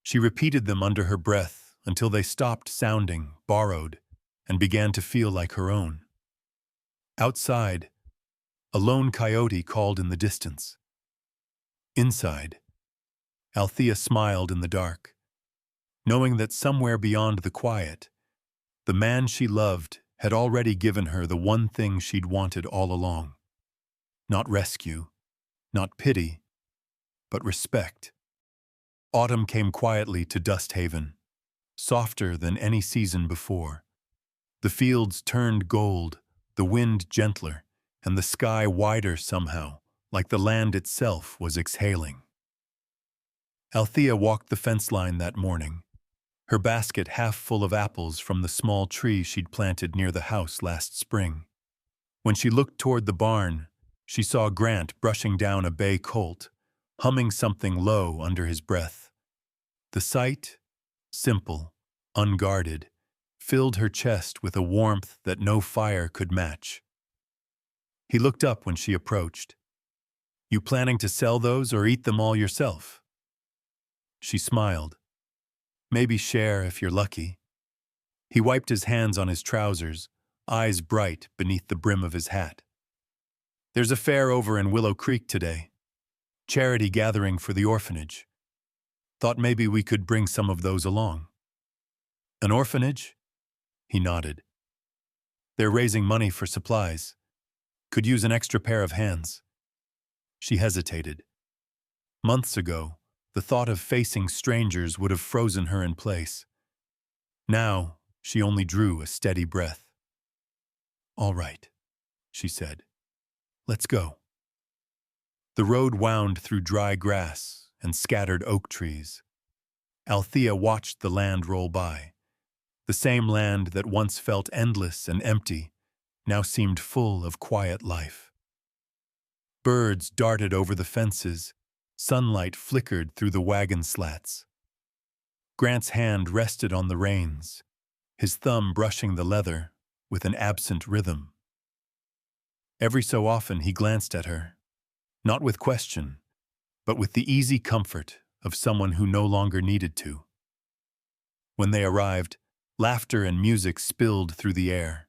A: she repeated them under her breath until they stopped sounding borrowed and began to feel like her own. Outside, a lone coyote called in the distance. Inside, Althea smiled in the dark, knowing that somewhere beyond the quiet, the man she loved had already given her the one thing she'd wanted all along. Not rescue, not pity, but respect. Autumn came quietly to Dust Haven, softer than any season before. The fields turned gold, the wind gentler, and the sky wider somehow, like the land itself was exhaling. Althea walked the fence line that morning, her basket half full of apples from the small tree she'd planted near the house last spring. When she looked toward the barn, she saw Grant brushing down a bay colt, humming something low under his breath. The sight, simple, unguarded, filled her chest with a warmth that no fire could match. He looked up when she approached. "You planning to sell those or eat them all yourself?" She smiled. "Maybe share if you're lucky." He wiped his hands on his trousers, eyes bright beneath the brim of his hat. "There's a fair over in Willow Creek today. Charity gathering for the orphanage. Thought maybe we could bring some of those along." "An orphanage?" He nodded. "They're raising money for supplies. Could use an extra pair of hands." She hesitated. Months ago, the thought of facing strangers would have frozen her in place. Now, she only drew a steady breath. "All right," she said. "Let's go." The road wound through dry grass and scattered oak trees. Althea watched the land roll by. The same land that once felt endless and empty now seemed full of quiet life. Birds darted over the fences. Sunlight flickered through the wagon slats. Grant's hand rested on the reins, his thumb brushing the leather with an absent rhythm. Every so often he glanced at her, not with question, but with the easy comfort of someone who no longer needed to. When they arrived, laughter and music spilled through the air.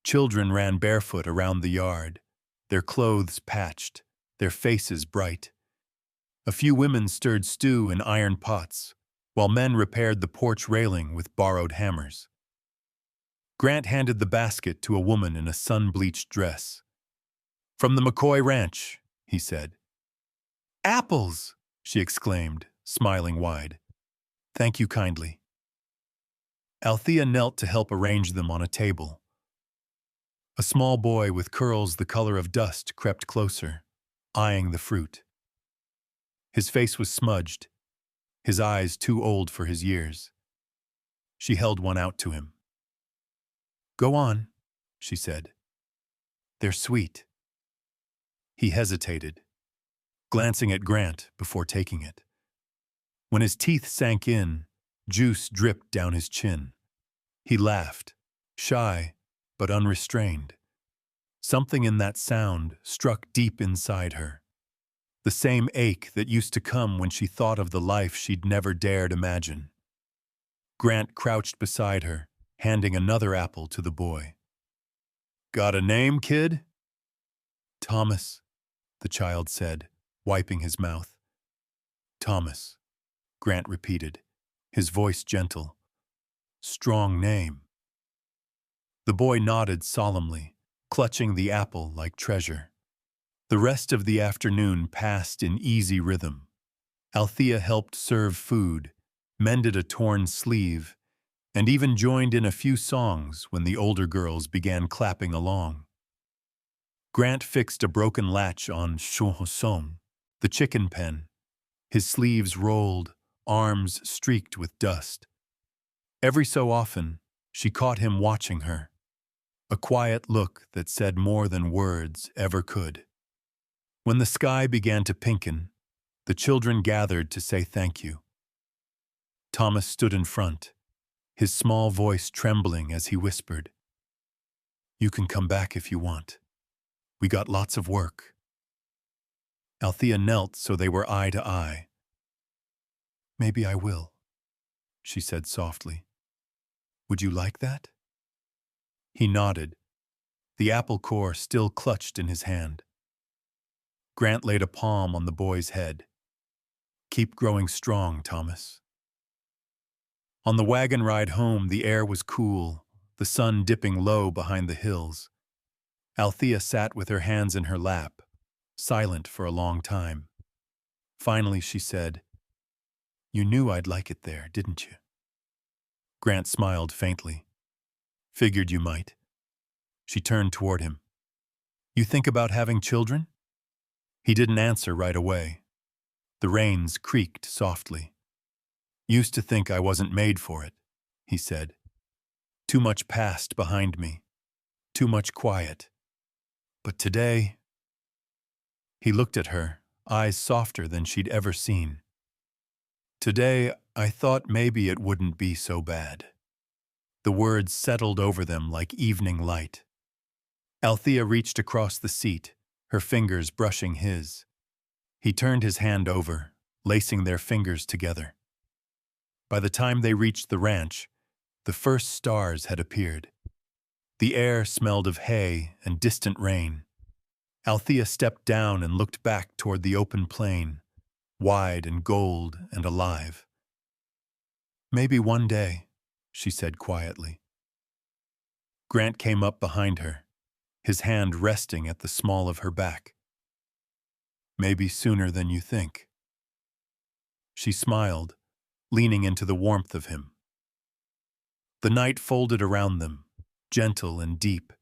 A: Children ran barefoot around the yard, their clothes patched, their faces bright. A few women stirred stew in iron pots, while men repaired the porch railing with borrowed hammers. Grant handed the basket to a woman in a sun-bleached dress. "From the McCoy Ranch," he said. "Apples!" she exclaimed, smiling wide. "Thank you kindly." Althea knelt to help arrange them on a table. A small boy with curls the color of dust crept closer, eyeing the fruit. His face was smudged, his eyes too old for his years. She held one out to him. "Go on," she said. "They're sweet." He hesitated, glancing at Grant before taking it. When his teeth sank in, juice dripped down his chin. He laughed, shy but unrestrained. Something in that sound struck deep inside her. The same ache that used to come when she thought of the life she'd never dared imagine. Grant crouched beside her, handing another apple to the boy. "Got a name, kid?" "Thomas," the child said, wiping his mouth. "Thomas," Grant repeated, his voice gentle. "Strong name." The boy nodded solemnly, clutching the apple like treasure. The rest of the afternoon passed in easy rhythm. Althea helped serve food, mended a torn sleeve, and even joined in a few songs when the older girls began clapping along. Grant fixed a broken latch on Chanson, the chicken pen. His sleeves rolled, arms streaked with dust. Every so often, she caught him watching her, a quiet look that said more than words ever could. When the sky began to pinken, the children gathered to say thank you. Thomas stood in front, his small voice trembling as he whispered, "You can come back if you want. We got lots of work." Althea knelt so they were eye to eye. "Maybe I will," she said softly. "Would you like that?" He nodded, the apple core still clutched in his hand. Grant laid a palm on the boy's head. "Keep growing strong, Thomas." On the wagon ride home, the air was cool, the sun dipping low behind the hills. Althea sat with her hands in her lap, silent for a long time. Finally, she said, "You knew I'd like it there, didn't you?" Grant smiled faintly. "Figured you might." She turned toward him. "You think about having children?" He didn't answer right away. The reins creaked softly. "Used to think I wasn't made for it," he said. "Too much past behind me. Too much quiet. But today—" He looked at her, eyes softer than she'd ever seen. "Today, I thought maybe it wouldn't be so bad." The words settled over them like evening light. Althea reached across the seat, her fingers brushing his. He turned his hand over, lacing their fingers together. By the time they reached the ranch, The first stars had appeared. The air smelled of hay and distant rain. Althea stepped down and looked back toward the open plain, wide and gold and alive. "Maybe one day," she said quietly. Grant came up behind her, his hand resting at the small of her back. "Maybe sooner than you think." She smiled, leaning into the warmth of him. The night folded around them, gentle and deep,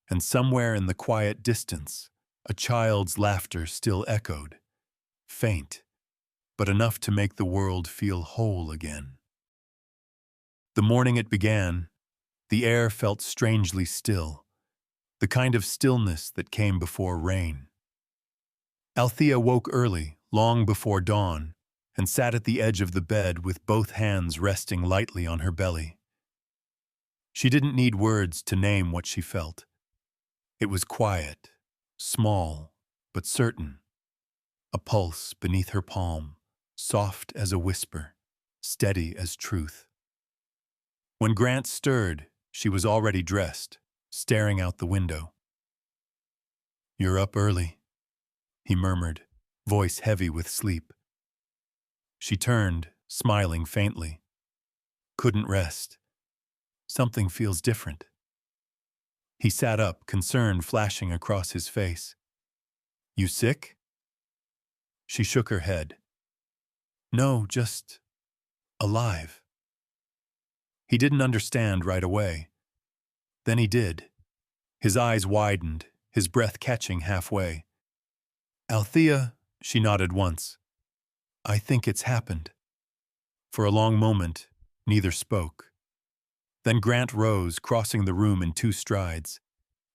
A: and somewhere in the quiet distance, a child's laughter still echoed, faint, but enough to make the world feel whole again. The morning it began, the air felt strangely still, the kind of stillness that came before rain. Althea woke early, long before dawn, and sat at the edge of the bed with both hands resting lightly on her belly. She didn't need words to name what she felt. It was quiet, small, but certain. A pulse beneath her palm, soft as a whisper, steady as truth. When Grant stirred, she was already dressed, staring out the window. "You're up early," he murmured, voice heavy with sleep. She turned, smiling faintly. "Couldn't rest. Something feels different." He sat up, concern flashing across his face. "You sick?" She shook her head. "No, just alive." He didn't understand right away. Then he did. His eyes widened, his breath catching halfway. "Althea," she nodded once. "I think it's happened." For a long moment, neither spoke. Then Grant rose, crossing the room in 2 strides.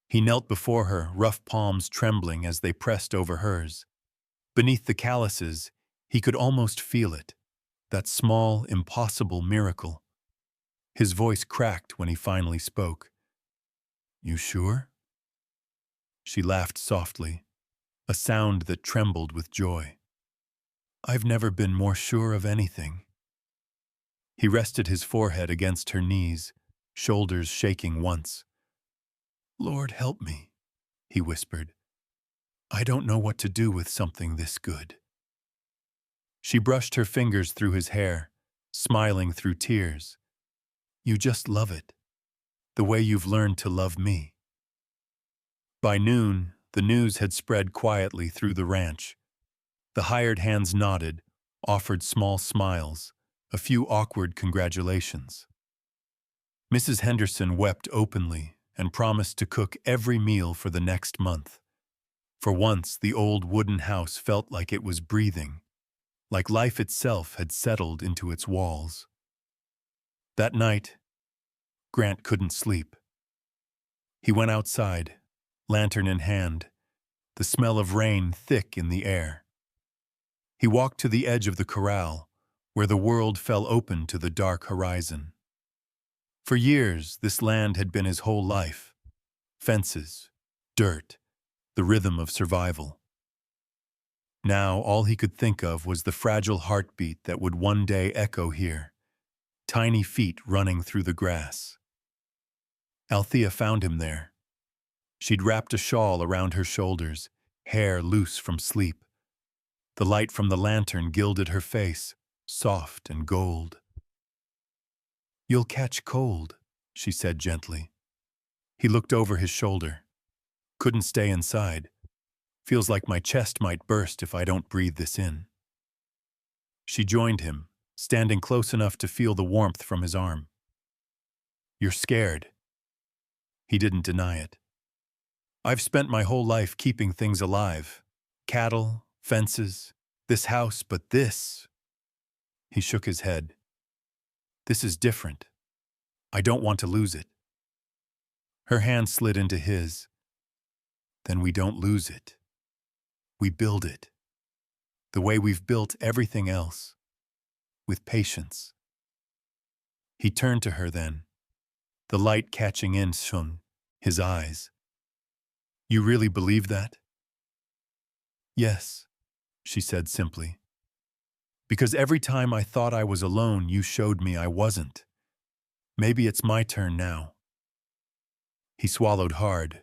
A: He knelt before her, rough palms trembling as they pressed over hers. Beneath the calluses, he could almost feel it, that small, impossible miracle. His voice cracked when he finally spoke. "You sure?" She laughed softly, a sound that trembled with joy. "I've never been more sure of anything." He rested his forehead against her knees, shoulders shaking once. "Lord, help me," he whispered. "I don't know what to do with something this good." She brushed her fingers through his hair, smiling through tears. "You just love it, the way you've learned to love me." By noon, the news had spread quietly through the ranch. The hired hands nodded, offered small smiles, a few awkward congratulations. Mrs. Henderson wept openly and promised to cook every meal for the next month. For once, the old wooden house felt like it was breathing, like life itself had settled into its walls. That night, Grant couldn't sleep. He went outside, lantern in hand, the smell of rain thick in the air. He walked to the edge of the corral, where the world fell open to the dark horizon. For years, this land had been his whole life. Fences, dirt, the rhythm of survival. Now, all he could think of was the fragile heartbeat that would one day echo here, tiny feet running through the grass. Althea found him there. She'd wrapped a shawl around her shoulders, hair loose from sleep. The light from the lantern gilded her face, soft and gold. "You'll catch cold," she said gently. He looked over his shoulder. "Couldn't stay inside. Feels like my chest might burst if I don't breathe this in." She joined him, standing close enough to feel the warmth from his arm. "You're scared." He didn't deny it. "I've spent my whole life keeping things alive. Cattle, fences, this house, but this..." He shook his head. "This is different. I don't want to lose it." Her hand slid into his. "Then we don't lose it. We build it. The way we've built everything else. With patience." He turned to her then, the light catching in Shun, his eyes. "You really believe that?" "Yes," she said simply. "Because every time I thought I was alone, you showed me I wasn't. Maybe it's my turn now. He swallowed hard,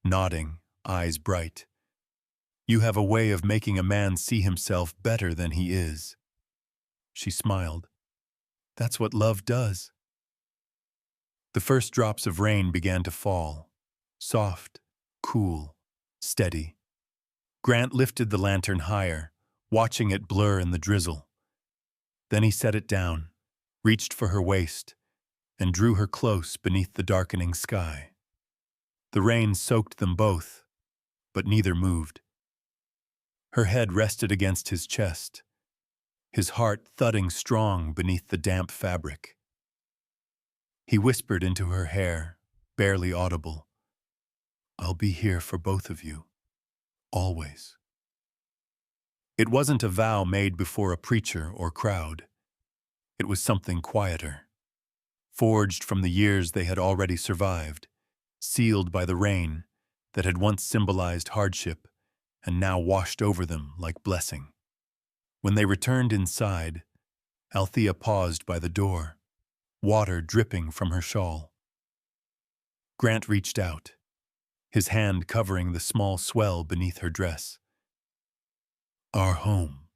A: nodding, eyes bright. You have a way of making a man see himself better than he is. She smiled. That's what love does. The first drops of rain began to fall. Soft, cool, steady. Grant lifted the lantern higher, watching it blur in the drizzle. Then he set it down, reached for her waist, and drew her close beneath the darkening sky. The rain soaked them both, but neither moved. Her head rested against his chest, his heart thudding strong beneath the damp fabric. He whispered into her hair, barely audible, I'll be here for both of you, always. It wasn't a vow made before a preacher or crowd. It was something quieter, forged from the years they had already survived, sealed by the rain that had once symbolized hardship and now washed over them like blessing. When they returned inside, Althea paused by the door, water dripping from her shawl. Grant reached out, his hand covering the small swell beneath her dress. Our home,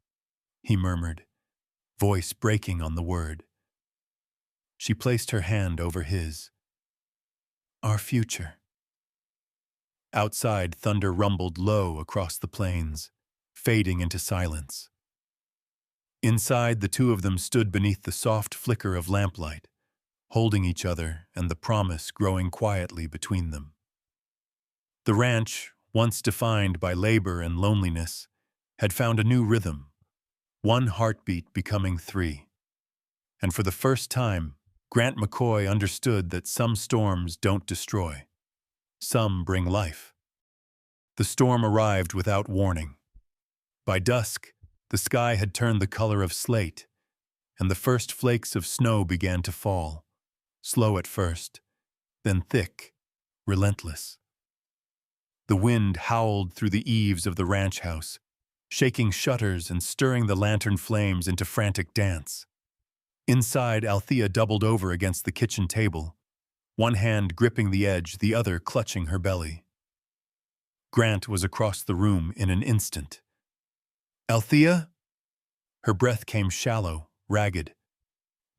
A: he murmured, voice breaking on the word. She placed her hand over his. Our future. Outside, thunder rumbled low across the plains, fading into silence. Inside, the two of them stood beneath the soft flicker of lamplight, holding each other and the promise growing quietly between them. The ranch, once defined by labor and loneliness, had found a new rhythm, one heartbeat becoming three. And for the first time, Grant McCoy understood that some storms don't destroy. Some bring life. The storm arrived without warning. By dusk, the sky had turned the color of slate, and the first flakes of snow began to fall, slow at first, then thick, relentless. The wind howled through the eaves of the ranch house, shaking shutters and stirring the lantern flames into frantic dance. Inside, Althea doubled over against the kitchen table, one hand gripping the edge, the other clutching her belly. Grant was across the room in an instant. Althea? Her breath came shallow, ragged.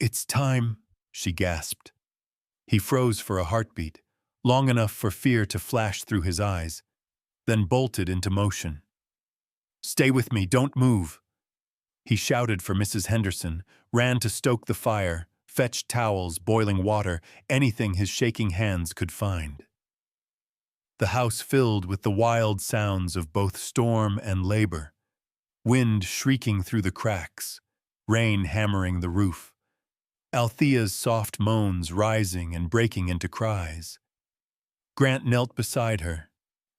A: It's time, she gasped. He froze for a heartbeat, long enough for fear to flash through his eyes, then bolted into motion. Stay with me, don't move. He shouted for Mrs. Henderson, ran to stoke the fire, fetched towels, boiling water, anything his shaking hands could find. The house filled with the wild sounds of both storm and labor, wind shrieking through the cracks, rain hammering the roof, Althea's soft moans rising and breaking into cries. Grant knelt beside her,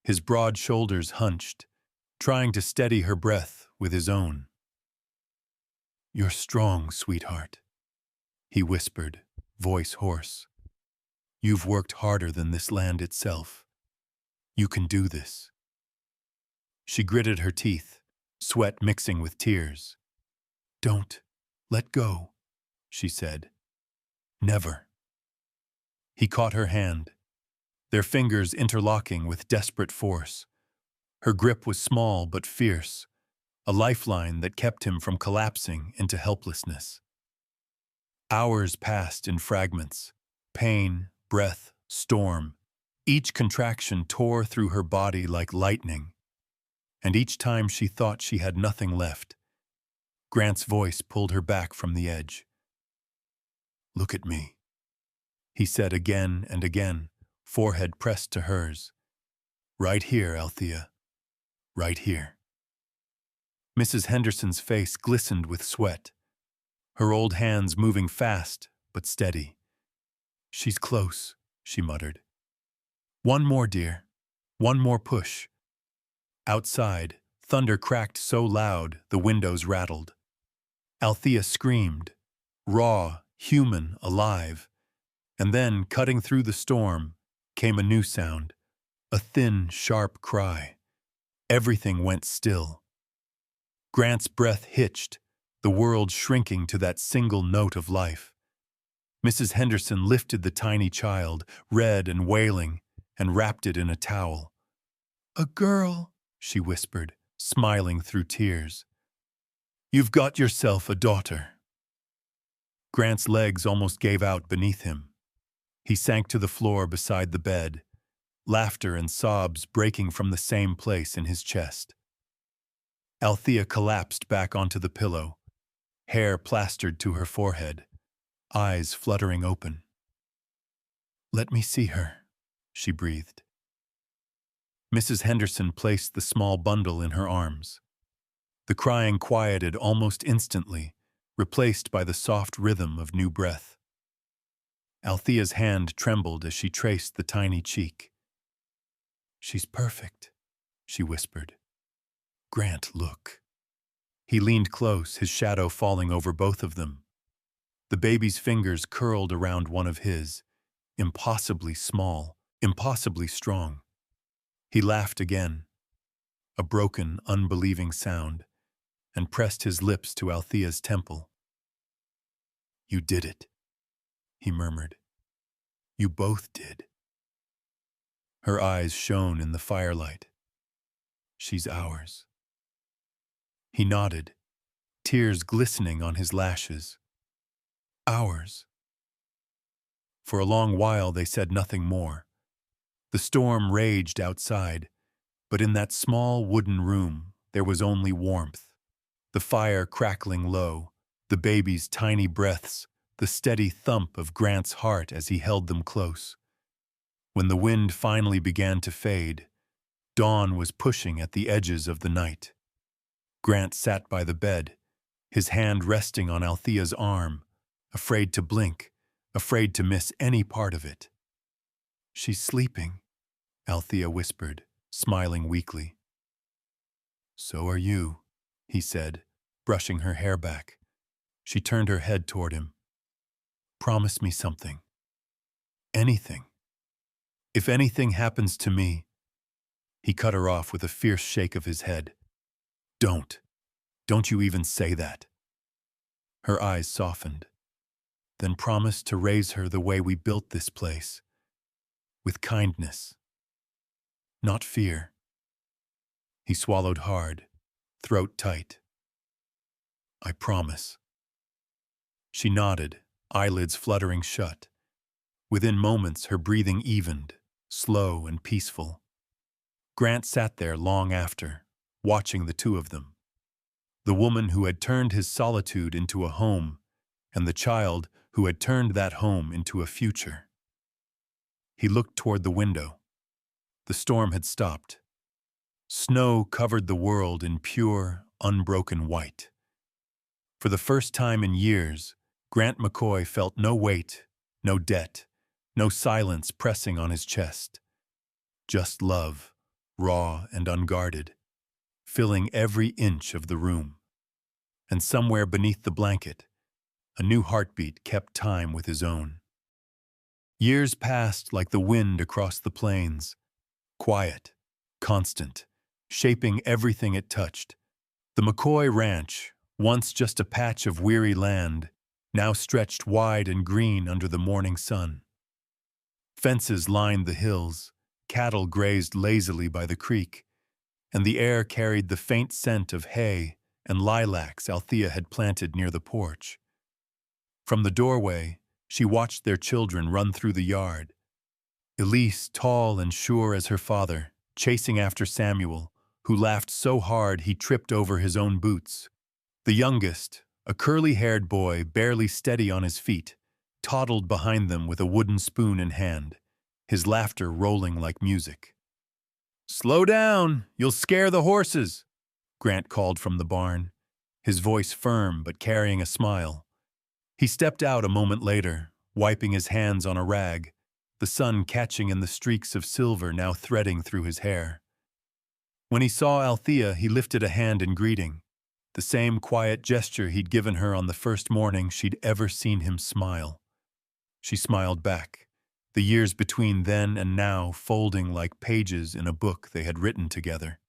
A: his broad shoulders hunched, trying to steady her breath with his own. You're strong, sweetheart, he whispered, voice hoarse. You've worked harder than this land itself. You can do this. She gritted her teeth, sweat mixing with tears. Don't let go, she said. Never. He caught her hand, their fingers interlocking with desperate force. Her grip was small but fierce, a lifeline that kept him from collapsing into helplessness. Hours passed in fragments, pain, breath, storm. Each contraction tore through her body like lightning, and each time she thought she had nothing left, Grant's voice pulled her back from the edge. Look at me, he said again and again, forehead pressed to hers. Right here, Althea. Right here. Mrs. Henderson's face glistened with sweat, her old hands moving fast but steady. She's close, she muttered. One more, dear. One more push. Outside, thunder cracked so loud the windows rattled. Althea screamed, raw, human, alive. And then, cutting through the storm, came a new sound, a thin, sharp cry. Everything went still. Grant's breath hitched, the world shrinking to that single note of life. Mrs. Henderson lifted the tiny child, red and wailing, and wrapped it in a towel. "A girl," she whispered, smiling through tears. "You've got yourself a daughter." Grant's legs almost gave out beneath him. He sank to the floor beside the bed, laughter and sobs breaking from the same place in his chest. Althea collapsed back onto the pillow, hair plastered to her forehead, eyes fluttering open. "Let me see her," she breathed. Mrs. Henderson placed the small bundle in her arms. The crying quieted almost instantly, replaced by the soft rhythm of new breath. Althea's hand trembled as she traced the tiny cheek. "She's perfect," she whispered. "Grant, look." He leaned close, his shadow falling over both of them. The baby's fingers curled around one of his, impossibly small, impossibly strong. He laughed again, a broken, unbelieving sound, and pressed his lips to Althea's temple. "You did it," he murmured. "You both did." Her eyes shone in the firelight. "She's ours." He nodded, tears glistening on his lashes. "Ours." For a long while they said nothing more. The storm raged outside, but in that small wooden room there was only warmth. The fire crackling low, the baby's tiny breaths, the steady thump of Grant's heart as he held them close. When the wind finally began to fade, dawn was pushing at the edges of the night. Grant sat by the bed, his hand resting on Althea's arm, afraid to blink, afraid to miss any part of it. "She's sleeping," Althea whispered, smiling weakly. "So are you," he said, brushing her hair back. She turned her head toward him. "Promise me something. Anything. If anything happens to me—" He cut her off with a fierce shake of his head. "Don't. Don't you even say that." Her eyes softened. "Then promise to raise her the way we built this place. With kindness. Not fear." He swallowed hard, throat tight. "I promise." She nodded, eyelids fluttering shut. Within moments her breathing evened, slow and peaceful. Grant sat there long after, watching the two of them. The woman who had turned his solitude into a home, and the child who had turned that home into a future. He looked toward the window. The storm had stopped. Snow covered the world in pure, unbroken white. For the first time in years, Grant McCoy felt no weight, no debt, no silence pressing on his chest. Just love, raw and unguarded, filling every inch of the room. And somewhere beneath the blanket, a new heartbeat kept time with his own. Years passed like the wind across the plains, quiet, constant, shaping everything it touched. The McCoy Ranch, once just a patch of weary land, now stretched wide and green under the morning sun. Fences lined the hills, cattle grazed lazily by the creek, and the air carried the faint scent of hay and lilacs Althea had planted near the porch. From the doorway, she watched their children run through the yard. Elise, tall and sure as her father, chasing after Samuel, who laughed so hard he tripped over his own boots. The youngest, a curly-haired boy barely steady on his feet, toddled behind them with a wooden spoon in hand, his laughter rolling like music. "Slow down, you'll scare the horses," Grant called from the barn, his voice firm but carrying a smile. He stepped out a moment later, wiping his hands on a rag, the sun catching in the streaks of silver now threading through his hair. When he saw Althea, he lifted a hand in greeting, the same quiet gesture he'd given her on the first morning she'd ever seen him smile. She smiled back, the years between then and now folding like pages in a book they had written together.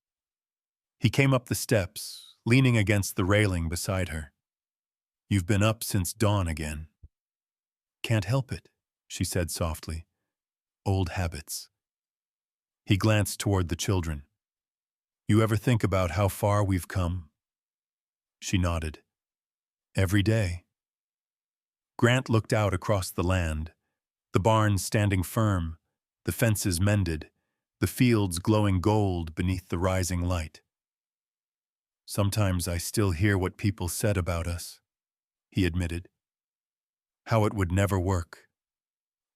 A: He came up the steps, leaning against the railing beside her. "You've been up since dawn again." Can't help it, she said softly. Old habits. He glanced toward the children. You ever think about how far we've come? She nodded. Every day. Grant looked out across the land, the barns standing firm, the fences mended, the fields glowing gold beneath the rising light. Sometimes I still hear what people said about us, he admitted. How it would never work.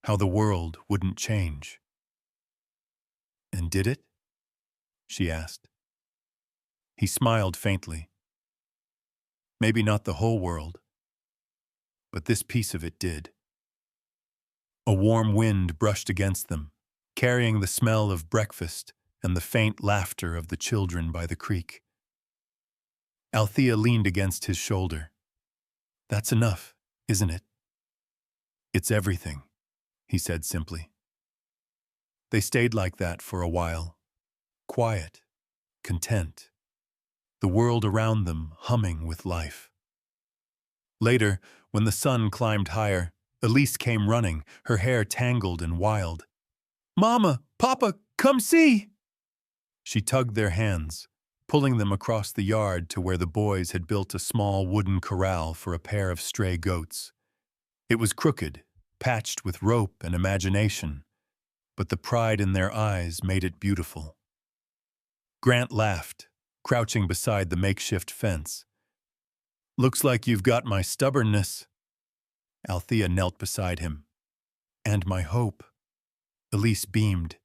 A: How the world wouldn't change. And did it? She asked. He smiled faintly. Maybe not the whole world, but this piece of it did. A warm wind brushed against them, carrying the smell of breakfast and the faint laughter of the children by the creek. Althea leaned against his shoulder. That's enough, isn't it? It's everything, he said simply. They stayed like that for a while, quiet, content, the world around them humming with life. Later, when the sun climbed higher, Elise came running, her hair tangled and wild. Mama, Papa, come see! She tugged their hands, pulling them across the yard to where the boys had built a small wooden corral for a pair of stray goats. It was crooked, patched with rope and imagination, but the pride in their eyes made it beautiful. Grant laughed, crouching beside the makeshift fence. Looks like you've got my stubbornness. Althea knelt beside him. And my hope. Elise beamed.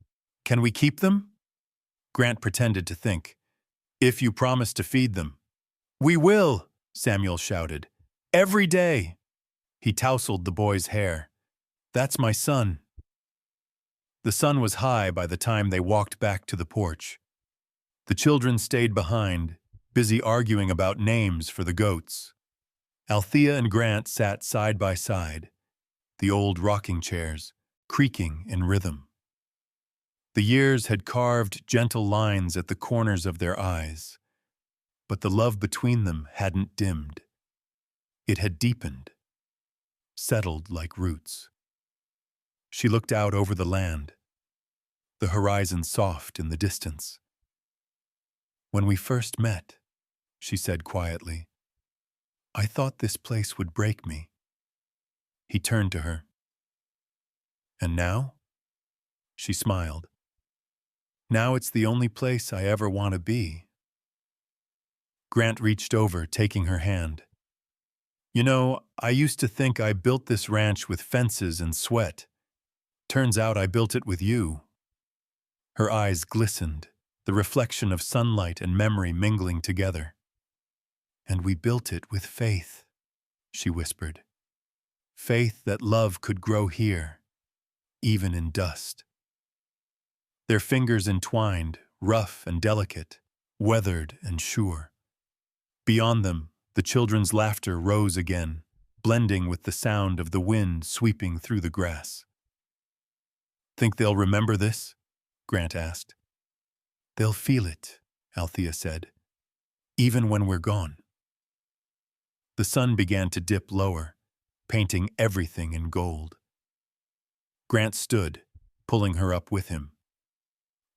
A: Can we keep them? Grant pretended to think. If you promise to feed them. We will, Samuel shouted. Every day. He tousled the boy's hair. That's my son. The sun was high by the time they walked back to the porch. The children stayed behind, busy arguing about names for the goats. Althea and Grant sat side by side, the old rocking chairs, creaking in rhythm. The years had carved gentle lines at the corners of their eyes, but the love between them hadn't dimmed. It had deepened, settled like roots. She looked out over the land, the horizon soft in the distance. When we first met, she said quietly, I thought this place would break me. He turned to her. And now? She smiled. Now it's the only place I ever want to be. Grant reached over, taking her hand. You know, I used to think I built this ranch with fences and sweat. Turns out I built it with you. Her eyes glistened, the reflection of sunlight and memory mingling together. And we built it with faith, she whispered. Faith that love could grow here, even in dust. Their fingers entwined, rough and delicate, weathered and sure. Beyond them, the children's laughter rose again, blending with the sound of the wind sweeping through the grass. Think they'll remember this? Grant asked. They'll feel it, Althea said, even when we're gone. The sun began to dip lower, painting everything in gold. Grant stood, pulling her up with him.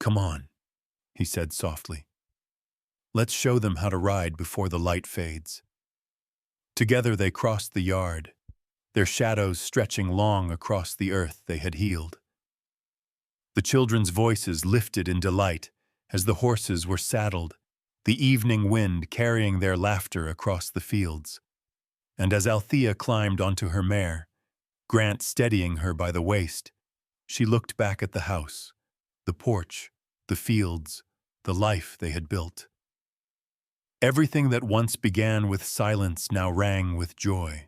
A: Come on, he said softly. Let's show them how to ride before the light fades. Together they crossed the yard, their shadows stretching long across the earth they had healed. The children's voices lifted in delight as the horses were saddled, the evening wind carrying their laughter across the fields. And as Althea climbed onto her mare, Grant steadying her by the waist, she looked back at the house, the porch, the fields, the life they had built. Everything that once began with silence now rang with joy.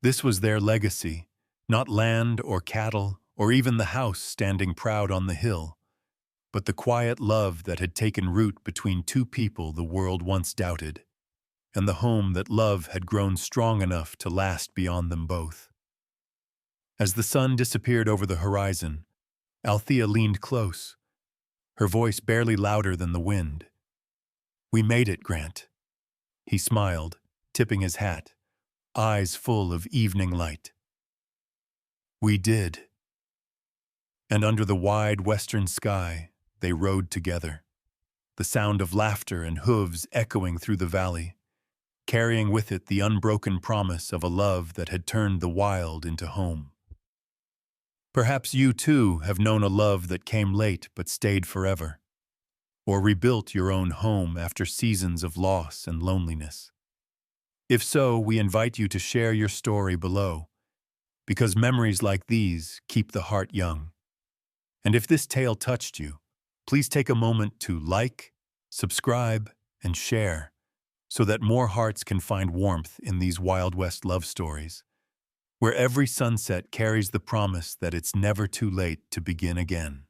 A: This was their legacy, not land or cattle or even the house standing proud on the hill, but the quiet love that had taken root between two people the world once doubted, and the home that love had grown strong enough to last beyond them both. As the sun disappeared over the horizon, Althea leaned close, her voice barely louder than the wind. We made it, Grant. He smiled, tipping his hat, eyes full of evening light. We did. And under the wide western sky, they rode together, the sound of laughter and hooves echoing through the valley, carrying with it the unbroken promise of a love that had turned the wild into home. Perhaps you, too, have known a love that came late but stayed forever, or rebuilt your own home after seasons of loss and loneliness. If so, we invite you to share your story below, because memories like these keep the heart young. And if this tale touched you, please take a moment to like, subscribe, and share, so that more hearts can find warmth in these Wild West love stories, where every sunset carries the promise that it's never too late to begin again.